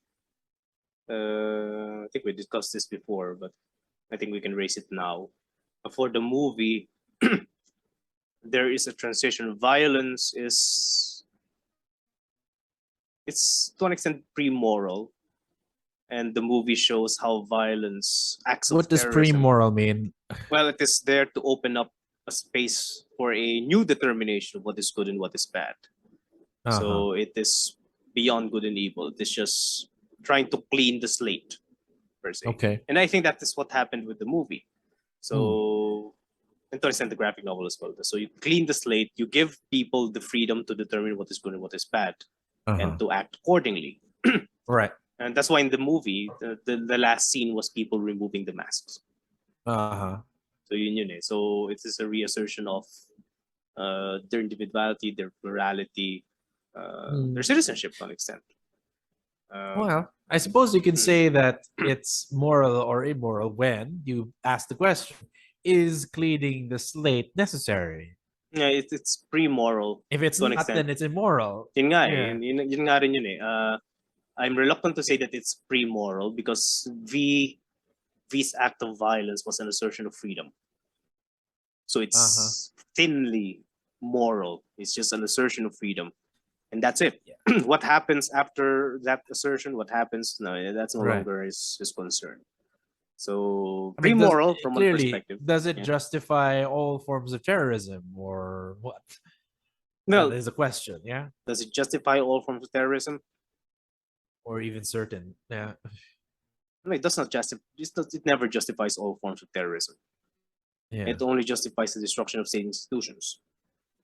I think we discussed this before, but I think we can raise it now. For the movie, there is a transition. Violence is, it's to an extent pre-moral, and the movie shows how violence acts of What does terrorism. pre-moral mean? Well, it is there to open up a space for a new determination of what is good and what is bad. So it is beyond good and evil. It is just trying to clean the slate, per se. Okay. And I think that is what happened with the movie. So, and to extend the graphic novel as well. So you clean the slate, you give people the freedom to determine what is good and what is bad, and to act accordingly. Right. And that's why in the movie, the last scene was people removing the masks. So so it is a reassertion of their individuality, their plurality, their citizenship to an extent. Well, I suppose you can say that it's moral or immoral when you ask the question: is cleaning the slate necessary? Yeah, it's pre-moral. If it's not, then it's immoral. Yun nga eh. Yun nga rin yun eh. I'm reluctant to say that it's pre-moral because V's act of violence was an assertion of freedom. So it's thinly moral. It's just an assertion of freedom. And that's it. What happens after that assertion? What happens? No, that's no longer his concern. So I mean, pre-moral from one clearly, perspective. does it Yeah. justify all forms of terrorism or what? No, That is a question, yeah? does it justify all forms of terrorism? Or even certain, yeah. No, it does not justify. It never justifies all forms of terrorism. Yeah. It only justifies the destruction of state institutions.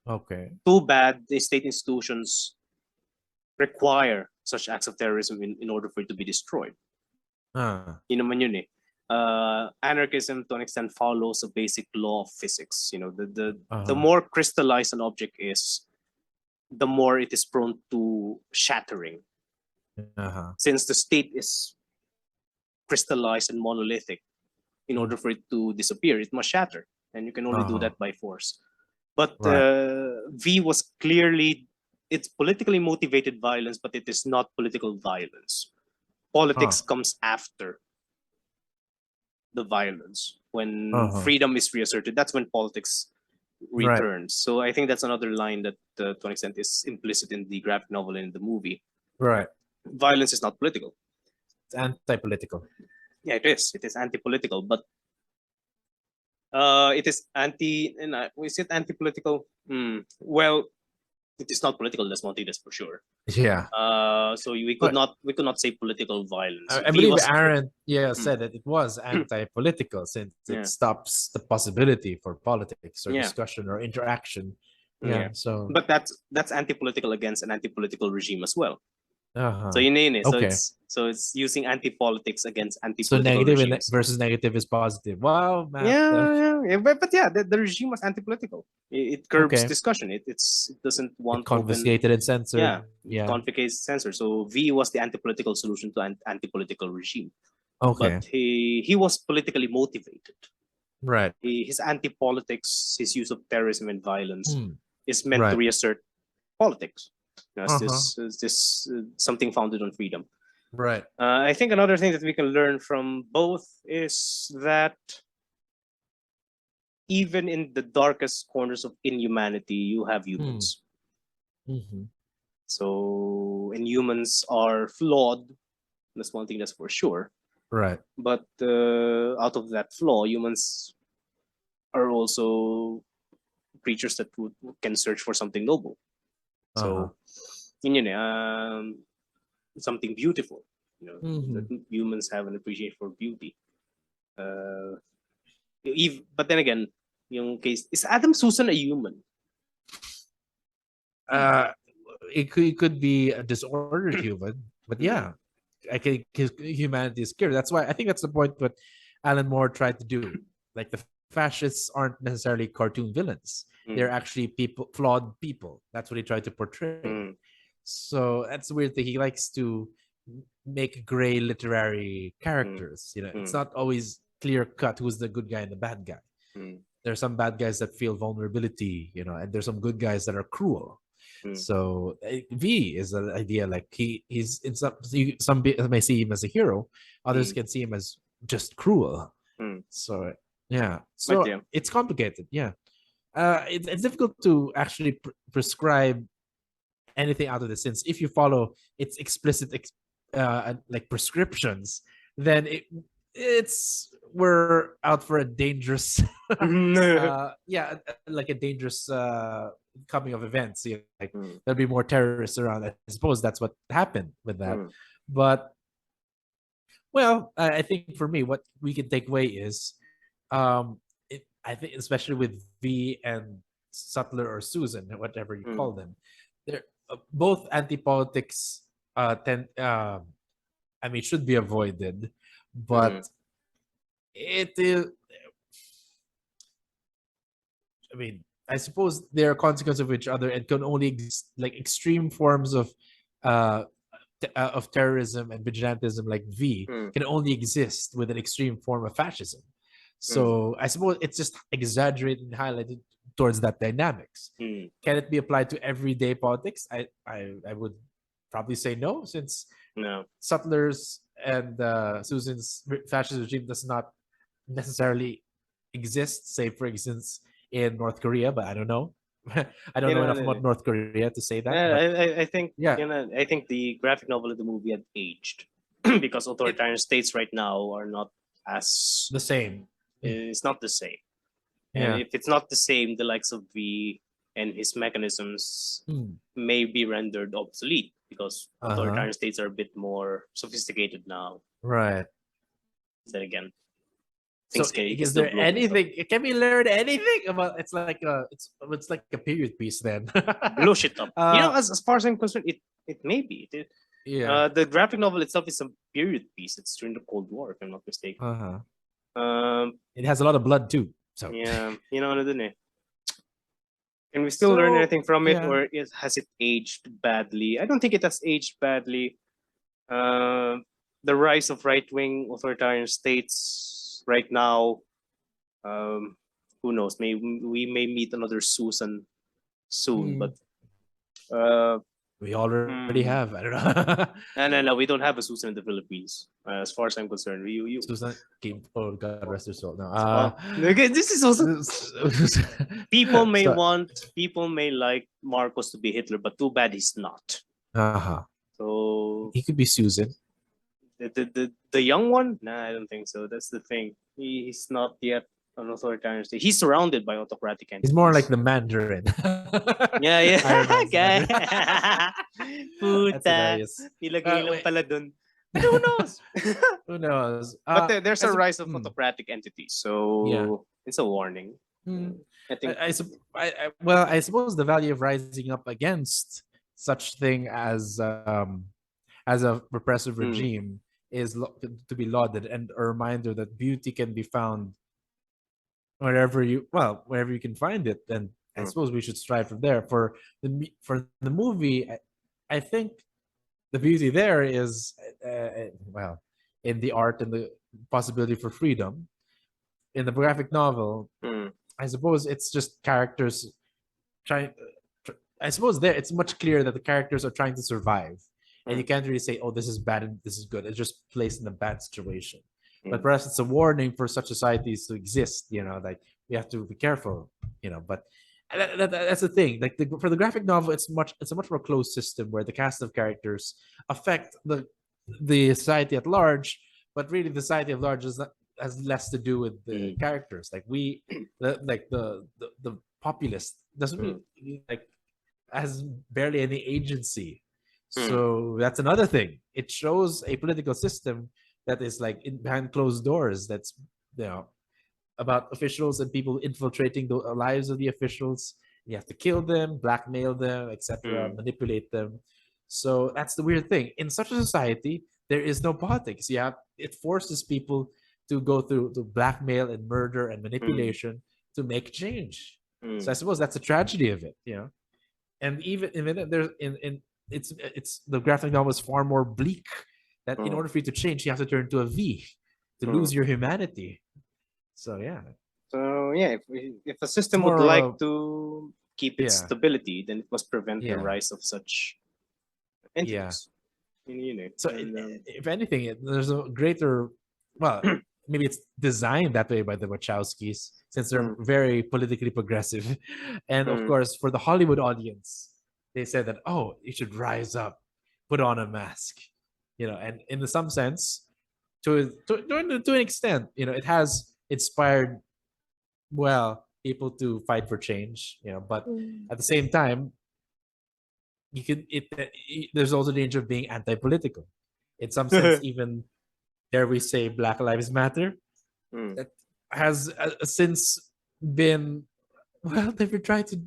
Okay. Too bad the state institutions require such acts of terrorism in order for it to be destroyed. Yun naman yun eh. Anarchism to an extent follows a basic law of physics. You know, the more crystallized an object is, the more it is prone to shattering. Since the state is crystallized and monolithic, in order for it to disappear, it must shatter, and you can only do that by force. But V was clearly, it's politically motivated violence, but it is not political violence. Politics comes after the violence. When freedom is reasserted, that's when politics returns. So I think that's another line that to an extent is implicit in the graphic novel and in the movie. Right. Violence is not political. It's anti-political. Yeah, it is. It is anti-political, but it is is it anti-political? Well, it is not political, Desmontides, for sure. Yeah. So we could not say political violence. I believe Arendt said that it was anti-political since it stops the possibility for politics or discussion or interaction. Yeah. So, but that's anti-political against an anti-political regime as well. So so it's using anti-politics against anti-political negative regimes. versus negative is positive. Wow, Matt. But the regime was anti-political. It curbs discussion. It doesn't want confiscated and censored. Confiscated, censored. So V was the anti-political solution to an anti-political regime. Okay, but he was politically motivated. Right. His anti-politics, his use of terrorism and violence is meant to reassert politics. This something founded on freedom. Right. I think another thing that we can learn from both is that even in the darkest corners of inhumanity, you have humans. So, and humans are flawed. That's one thing that's for sure. Right. But out of that flaw, humans are also creatures that can search for something noble. So, something beautiful. That humans have an appreciation for beauty. But then again, yung case, is Adam Susan a human? It could be a disordered human, but I think humanity is clear. That's why I think that's the point what Alan Moore tried to do. Like the fascists aren't necessarily cartoon villains; they're actually flawed people. That's what he tried to portray. So that's the weird thing. He likes to make gray literary characters. It's not always clear cut who's the good guy and the bad guy. There's some bad guys that feel vulnerability, and there's some good guys that are cruel. So V is an idea like he's in some may see him as a hero, others can see him as just cruel. So it's complicated. It's difficult to actually prescribe anything out of this, since if you follow its explicit like prescriptions, then we're out for a dangerous like a dangerous coming of events. Like there'll be more terrorists around. I suppose that's what happened with that. But I think for me, what we can take away is I think especially with V and Sutler or Susan, whatever you call them, they're both anti-politics should be avoided, but it is, I suppose there are consequences of each other and can only exist, like extreme forms of terrorism and vigilantism like V can only exist with an extreme form of fascism. So I suppose it's just exaggerated and highlighted towards that dynamics. Can it be applied to everyday politics? I would probably say no, since Sutler's and Susan's fascist regime does not necessarily exist, say for instance in North Korea, but I don't know. I don't know enough about North Korea to say that. I think I think the graphic novel of the movie had aged because authoritarian states right now are not as the same. It's not the same. And Yeah. if it's not the same, the likes of V and his mechanisms may be rendered obsolete because authoritarian states are a bit more sophisticated now. Right. Then again, So things can is still there blow things up. anything? Can we learn anything about? It's like a period piece then. Blow shit up. As far as I'm concerned, it may be. Yeah. The graphic novel itself is a period piece. It's during the Cold War, if I'm not mistaken. It has a lot of blood too. So yeah, ano dun eh. Can we still learn anything from it, or has it aged badly? I don't think it has aged badly. The rise of right-wing authoritarian states right now. Who knows? We may meet another Susan soon, but we already have. I don't know. No. We don't have a Susan in the Philippines, as far as I'm concerned. Susan came. Oh, God rest her soul. No. This is also people may So- want, people may like Marcos to be Hitler, but too bad he's not. So he could be Susan. the young one? Nah, I don't think so. That's the thing. He's not yet an authoritarian state. He's surrounded by autocratic entities. He's more like the Mandarin. Yeah. Iron Man's Okay. Mandarin. Puta. That's hilarious. Nilagay lang Wait. pala dun. But who knows? Who knows? But there's a rise of autocratic entities, so it's a warning. I think. I suppose the value of rising up against such thing as a repressive regime is to be lauded, and a reminder that beauty can be found wherever you can find it. And I suppose we should strive from there. For the movie, I think the beauty there is in the art and the possibility for freedom. In the graphic novel, I suppose it's just characters trying. I suppose there it's much clearer that the characters are trying to survive, and you can't really say, "Oh, this is bad and this is good." It's just placed in a bad situation. But perhaps it's a warning for such societies to exist. Like we have to be careful. But that's the thing. Like for the graphic novel, it's a much more closed system where the cast of characters affect the society at large, but really the society at large has less to do with the characters. Like the populace doesn't really has barely any agency. So that's another thing. It shows a political system that is like behind closed doors. That's about officials and people infiltrating the lives of the officials. You have to kill them, blackmail them, etc., manipulate them. So that's the weird thing. In such a society, there is no politics. It forces people to go through the blackmail and murder and manipulation to make change. So I suppose that's a tragedy of it. And even there's it's the graphic novel is far more bleak. That in order for you to change, you have to turn to a V to lose your humanity. So yeah. So yeah, if a system would like to keep its stability, then it must prevent the rise of such entities. So if anything, there's a greater, maybe it's designed that way by the Wachowskis, since they're very politically progressive, and of course for the Hollywood audience, they said that you should rise up, put on a mask, and in some sense, to an extent, it has inspired people to fight for change, but at the same time, there's also the danger of being anti-political. In some sense, even dare we say Black Lives Matter, that has since been they've been trying to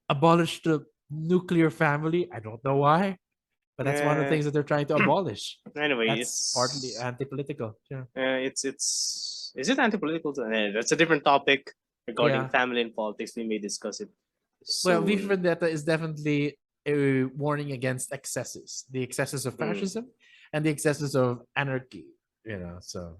abolish the nuclear family. I don't know why, but that's one of the things that they're trying to abolish. Anyway, that's it's partly anti-political. Is it anti-political? That's a different topic regarding family and politics. We may discuss it. Well, V for Vendetta is definitely a warning against excesses, the excesses of fascism and the excesses of anarchy. So.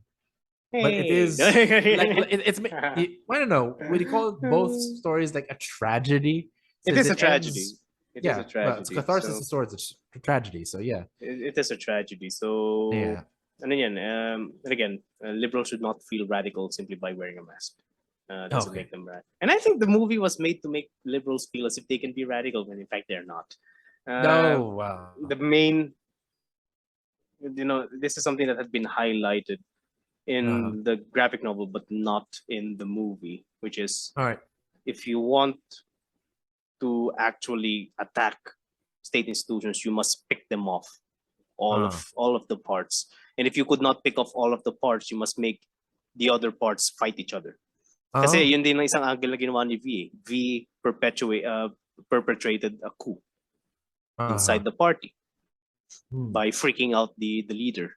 But it is it's I don't know. Would you call both stories like a tragedy? It is a tragedy. It is a tragedy. Well, it's catharsis of sorts. It's a tragedy. So yeah, it is a tragedy. So and again, liberals should not feel radical simply by wearing a mask. Doesn't make them radical. And I think the movie was made to make liberals feel as if they can be radical when in fact they're not. The main, this is something that had been highlighted in the graphic novel, but not in the movie, which is All right. if you want to actually attack state institutions, you must pick them off, all of the parts. And if you could not pick off all of the parts, you must make the other parts fight each other. Kasi yun din ang isang angle na ginawa ni V. V perpetrated a coup inside the party by freaking out the leader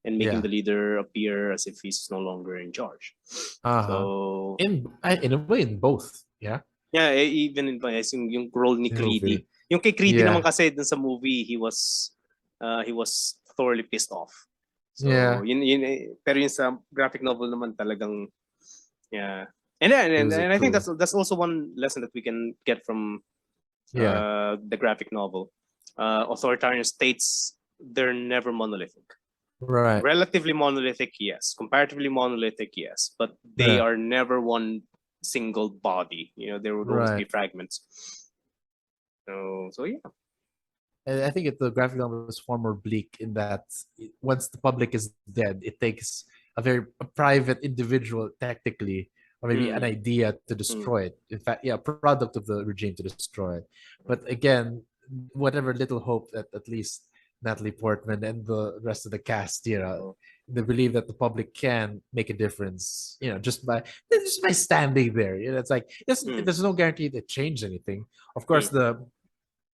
and making the leader appear as if he's no longer in charge. So in a way, in both, yeah. Yeah, even in yung role ni Creedy. Yung kay Creedy naman kasi dun sa movie, he was thoroughly pissed off. So yun pero yung sa graphic novel naman talagang And I think that's also one lesson that we can get from the graphic novel. Authoritarian states, they're never monolithic. Right. Relatively monolithic, yes. Comparatively monolithic, yes. But they are never one single body. You know, there would always be fragments. So yeah. And I think the graphic novel is far more bleak in that once the public is dead, it takes a private individual, technically, or maybe an idea to destroy it. In fact, a product of the regime to destroy it. But again, whatever little hope that at least Natalie Portman and the rest of the cast, they believe that the public can make a difference, just by standing there. It's like there's no guarantee that change anything. Of course, the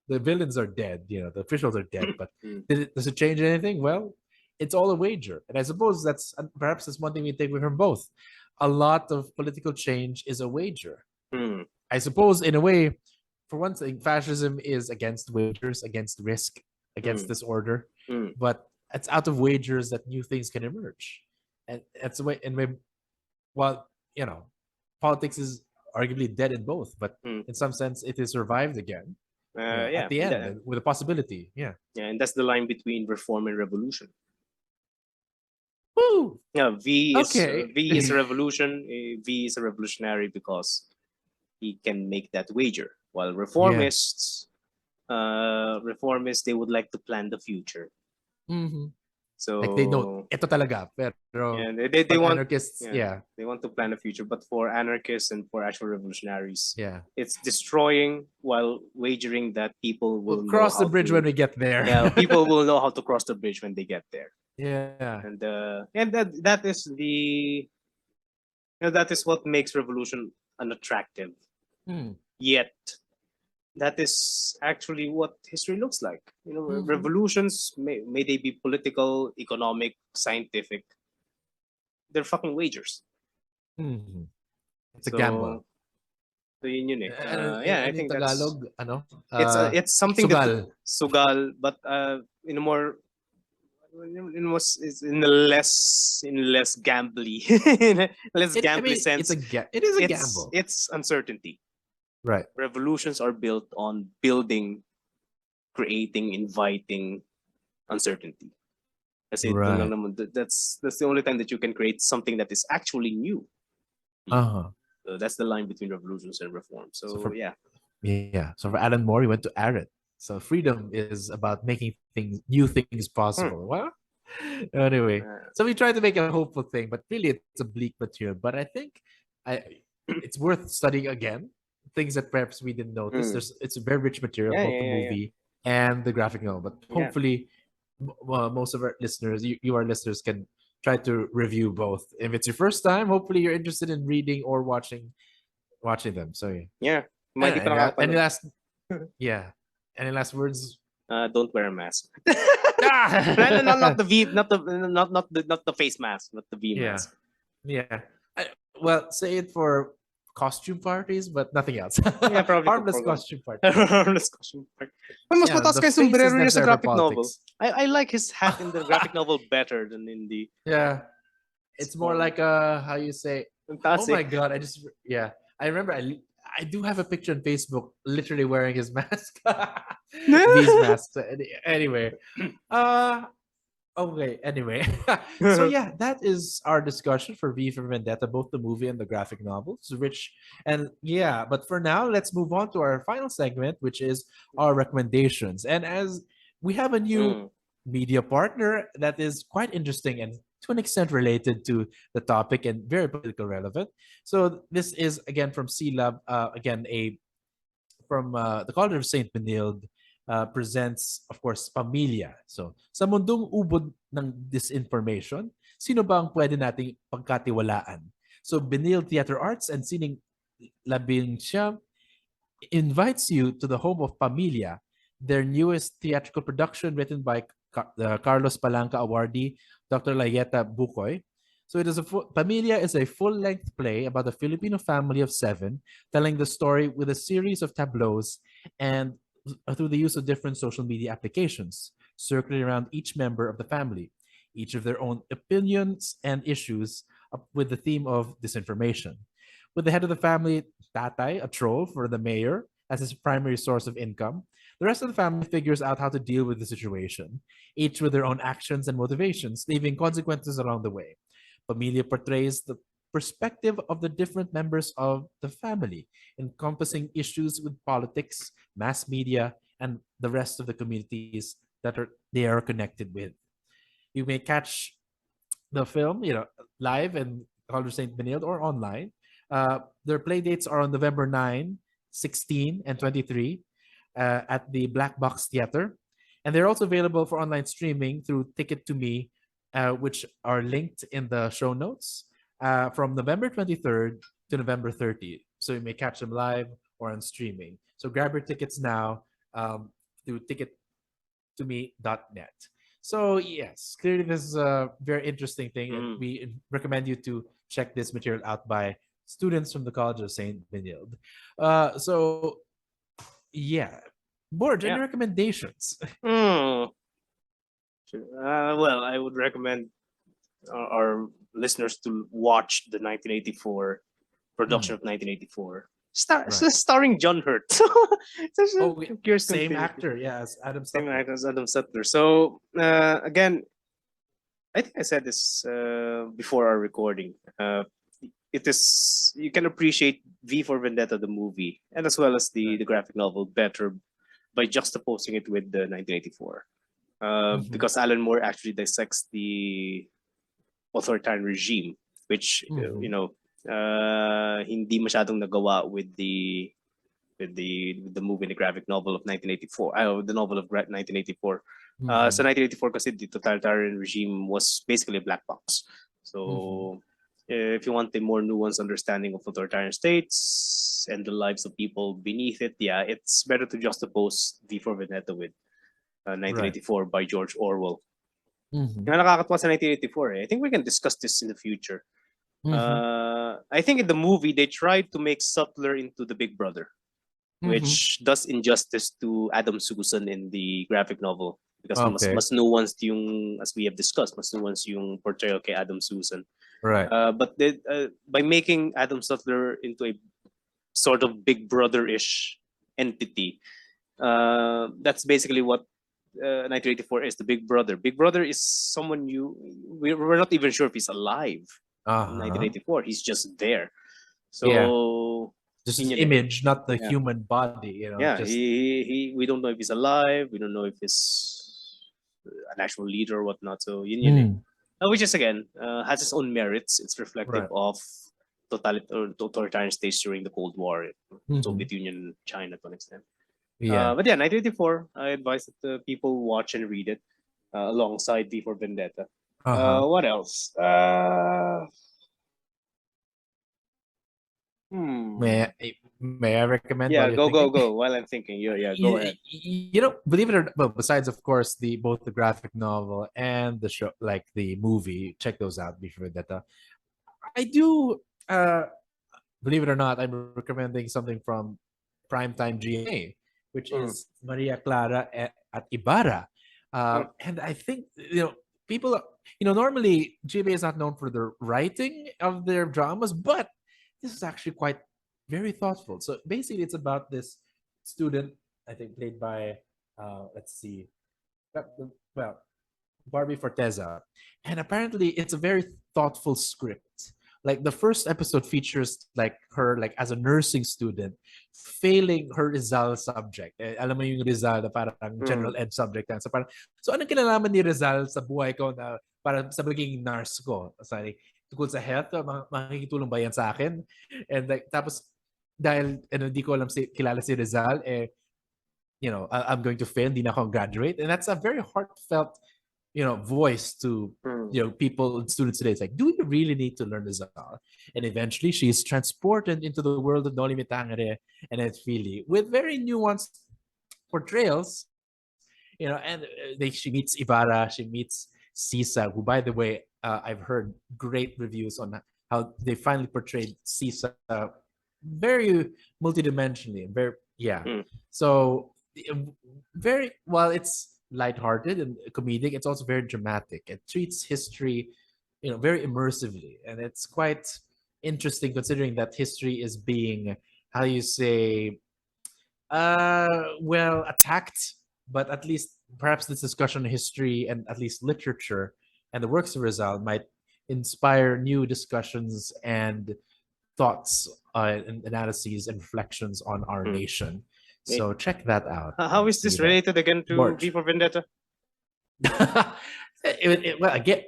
villains are dead, the officials are dead, but does it change anything? Well, it's all a wager. And I suppose perhaps that's one thing we take away from both. A lot of political change is a wager. I suppose in a way, for one thing, fascism is against wagers, against risk, against disorder, but it's out of wagers that new things can emerge. And that's the way, politics is arguably dead in both, but in some sense it is survived again. At the end, with a possibility. Yeah, and that's the line between reform and revolution. Woo! Yeah, V is a revolution. V is a revolutionary because he can make that wager. While reformists, they would like to plan the future. So like they know ito talaga, pero they want anarchists. They want to plan the future, but for anarchists and for actual revolutionaries, it's destroying while wagering that people will cross the bridge when we get there. Yeah, people will know how to cross the bridge when they get there. Yeah, and that is that is what makes revolution unattractive. Yet that is actually what history looks like. Revolutions, may they be political, economic, scientific, they're fucking wagers. It's a gamble. So yun I think Tagalog, it's something sugal. Sugal, but in a more in a less gambly, gambly sense. It is a gamble. It's uncertainty. Right. Revolutions are built on building, creating, inviting uncertainty. That's the only time that you can create something that is actually new. So that's the line between revolutions and reform. So for Alan Moore, he went to arid. So freedom is about making new things possible. Well, anyway, so we try to make a hopeful thing, but really it's a bleak material. But I think it's worth studying again. Things that perhaps we didn't notice. It's a very rich material, both the movie and the graphic novel. But hopefully, most of our listeners, our listeners, can try to review both. If it's your first time, hopefully you're interested in reading or watching them. So any last words? Don't wear a mask. Not the V, not the face mask, not the V mask. Yeah. Well, say it for costume parties, but nothing else. Probably harmless costume party. Harmless costume party. Mas mataas kay sombrero niya sa graphic novel. I like his hat in the graphic novel better than in the. Yeah, it's more like how you say. Oh my god! I remember. I do have a picture on Facebook, literally wearing his mask. These masks. Anyway, okay. Anyway, so that is our discussion for V for Vendetta, both the movie and the graphic novel. It's rich, and but for now, let's move on to our final segment, which is our recommendations. And as we have a new media partner that is quite interesting and to an extent related to the topic and very political relevant. So this is again from C-Lab, again from the College of Saint Benilde, presents, of course, Pamilya. So, sa mundong ubod ng disinformation, sino ba ang pwede nating pagkatiwalaan? So, Benilde Theater Arts and Sining Labinsyam invites you to the home of Pamilya, their newest theatrical production written by the Carlos Palanca awardee, Dr. Layeta Bukoy. So it is Pamilya is a full-length play about a Filipino family of 7, telling the story with a series of tableaus and through the use of different social media applications, circling around each member of the family, each of their own opinions and issues with the theme of disinformation. With the head of the family, Tatay, a troll for the mayor, as his primary source of income, the rest of the family figures out how to deal with the situation, each with their own actions and motivations, leaving consequences along the way. Pamilya portrays the perspective of the different members of the family, encompassing issues with politics, mass media, and the rest of the communities that they are connected with. You may catch the film, live in College St. Benilde or online. Their play dates are on November 9, 16, and 23 at the Black Box Theater. And they're also available for online streaming through Ticket to Me, which are linked in the show notes from November 23rd to November 30th. So you may catch them live or on streaming. So grab your tickets now through tickettome.net. So yes, clearly this is a very interesting thing. And we recommend you to check this material out by students from the College of St. Benilde. So yeah, Borge, any recommendations? Well, I would recommend our listeners to watch the 1984 production of 1984, starring John Hurt. Same actor, as Adam Sutler. Same actor as Adam Sutler. So again, I think I said this before our recording. It is, you can appreciate V for Vendetta, the movie, and as well as the graphic novel better by juxtaposing it with the 1984. Because Alan Moore actually dissects the authoritarian regime, which hindi masyadong nagawa with the movie and the graphic novel of 1984. The novel of 1984. So 1984 kasi the totalitarian regime was basically a black box. So if you want a more nuanced understanding of authoritarian states and the lives of people beneath it, it's better to juxtapose V for Vendetta with 1984 by George Orwell. Nakakatawa sa 1984. I think we can discuss this in the future. I think in the movie they tried to make Sutler into the Big Brother, which does injustice to Adam Susan in the graphic novel, because mas nuanced yung, as we have discussed, mas nuanced yung portrayal kay Adam Susan. Right. But by making Adam Sutler into a sort of Big Brother-ish entity, that's basically what 1984 is, the Big Brother. Big Brother is someone we're not even sure if he's alive. In 1984, he's just there. So just his image, not the human body. We don't know if he's alive. We don't know if he's an actual leader or whatnot. So which is again has its own merits. It's reflective of totalitarian states during the Cold War, Soviet Union, China to an extent. But 1984, I advise that people watch and read it alongside V for Vendetta. What else? May I recommend? Go. While I'm thinking, go ahead. Believe it or not, besides of course both the graphic novel and the show, like the movie, check those out before that. I do. Believe it or not, I'm recommending something from Primetime GMA, which is Maria Clara at Ibarra, and I think people. Normally GMA is not known for the writing of their dramas, but this is actually quite very thoughtful. So basically, it's about this student, I think played by, Barbie Forteza. And apparently, it's a very thoughtful script. Like the first episode features like her as a nursing student failing her Rizal subject. Alam mo yung Rizal na parang general ed subject. So anong kinalaman ni Rizal sa buhay ko na para sa magiging nurse ko. Sorry, tungkol sa health, makikitulong ba yan sa akin? And like, tapos, dahil hindi ko alam kilala si Rizal, I'm going to fail, hindi na ako graduate. And that's a very heartfelt, voice to, people and students today. It's like, do you really need to learn Rizal? And eventually, she's transported into the world of Noli Me Tangere and Edfili with very nuanced portrayals, and she meets Ibarra, she meets Sisa, who, by the way, I've heard great reviews on how they finally portrayed Sisa very multidimensionally, So very, while it's lighthearted and comedic, it's also very dramatic. It treats history, very immersively, and it's quite interesting considering that history is being, how you say, attacked, but at least perhaps this discussion on history and at least literature and the works of Rizal might inspire new discussions and thoughts and analyses and reflections on our nation. So check that out. How is this related again to V for Vendetta? Again,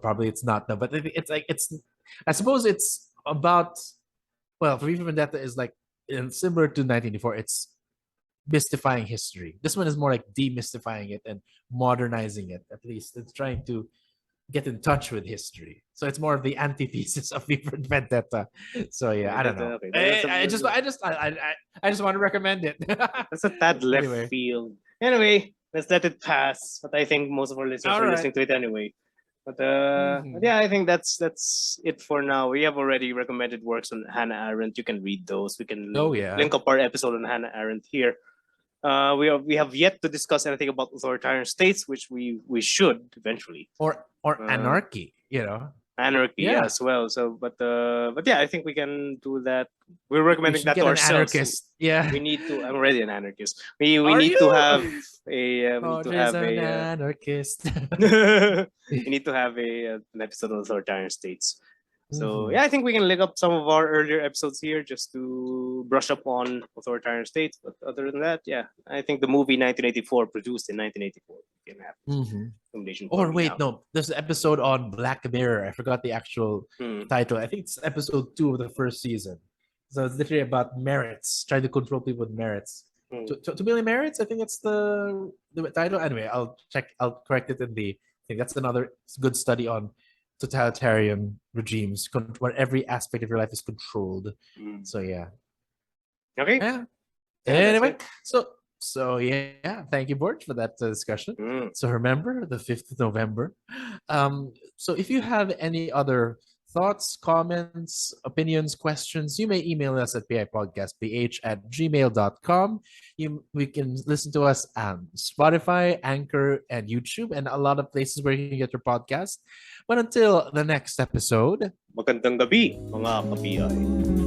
probably it's not, no, but it's like, I suppose it's about, for V for Vendetta is like, similar to 1984, it's mystifying history. This one is more like demystifying it and modernizing it. At least it's trying to get in touch with history. So it's more of the antithesis of V for Vendetta. So yeah, I don't know. Okay. I just want to recommend it. That's a tad left field. Anyway, let's let it pass. But I think most of our listeners are listening to it anyway. But yeah, I think that's it for now. We have already recommended works on Hannah Arendt. You can read those. We can link up our episode on Hannah Arendt here. We have yet to discuss anything about authoritarian states, which we should eventually. Or anarchy, Anarchy as well. So, but yeah, I think we can do that. We're recommending that to ourselves. Anarchist. Yeah, we need to. I'm already an anarchist. We need to have a. Anarchist. We need to have an episode on authoritarian states. So yeah, I think we can link up some of our earlier episodes here just to brush up on authoritarian states. But other than that, yeah, I think the movie 1984, produced in 1984, can have Or wait, no, there's an episode on Black Mirror. I forgot the actual title. I think it's episode 2 of the first season. So it's literally about merits, trying to control people with merits. 2 million merits, I think that's the title. Anyway, I'll correct it in the. I think that's another good study on totalitarian regimes where every aspect of your life is controlled. So yeah. Okay. Yeah. Anyway, so yeah, thank you, Borge, for that discussion. So remember, the 5th of November. So if you have any other thoughts, comments, opinions, questions, you may email us at pipodcastph@gmail.com. We can listen to us on Spotify, Anchor, and YouTube, and a lot of places where you can get your podcast. But until the next episode, magandang gabi, mga ka-PI.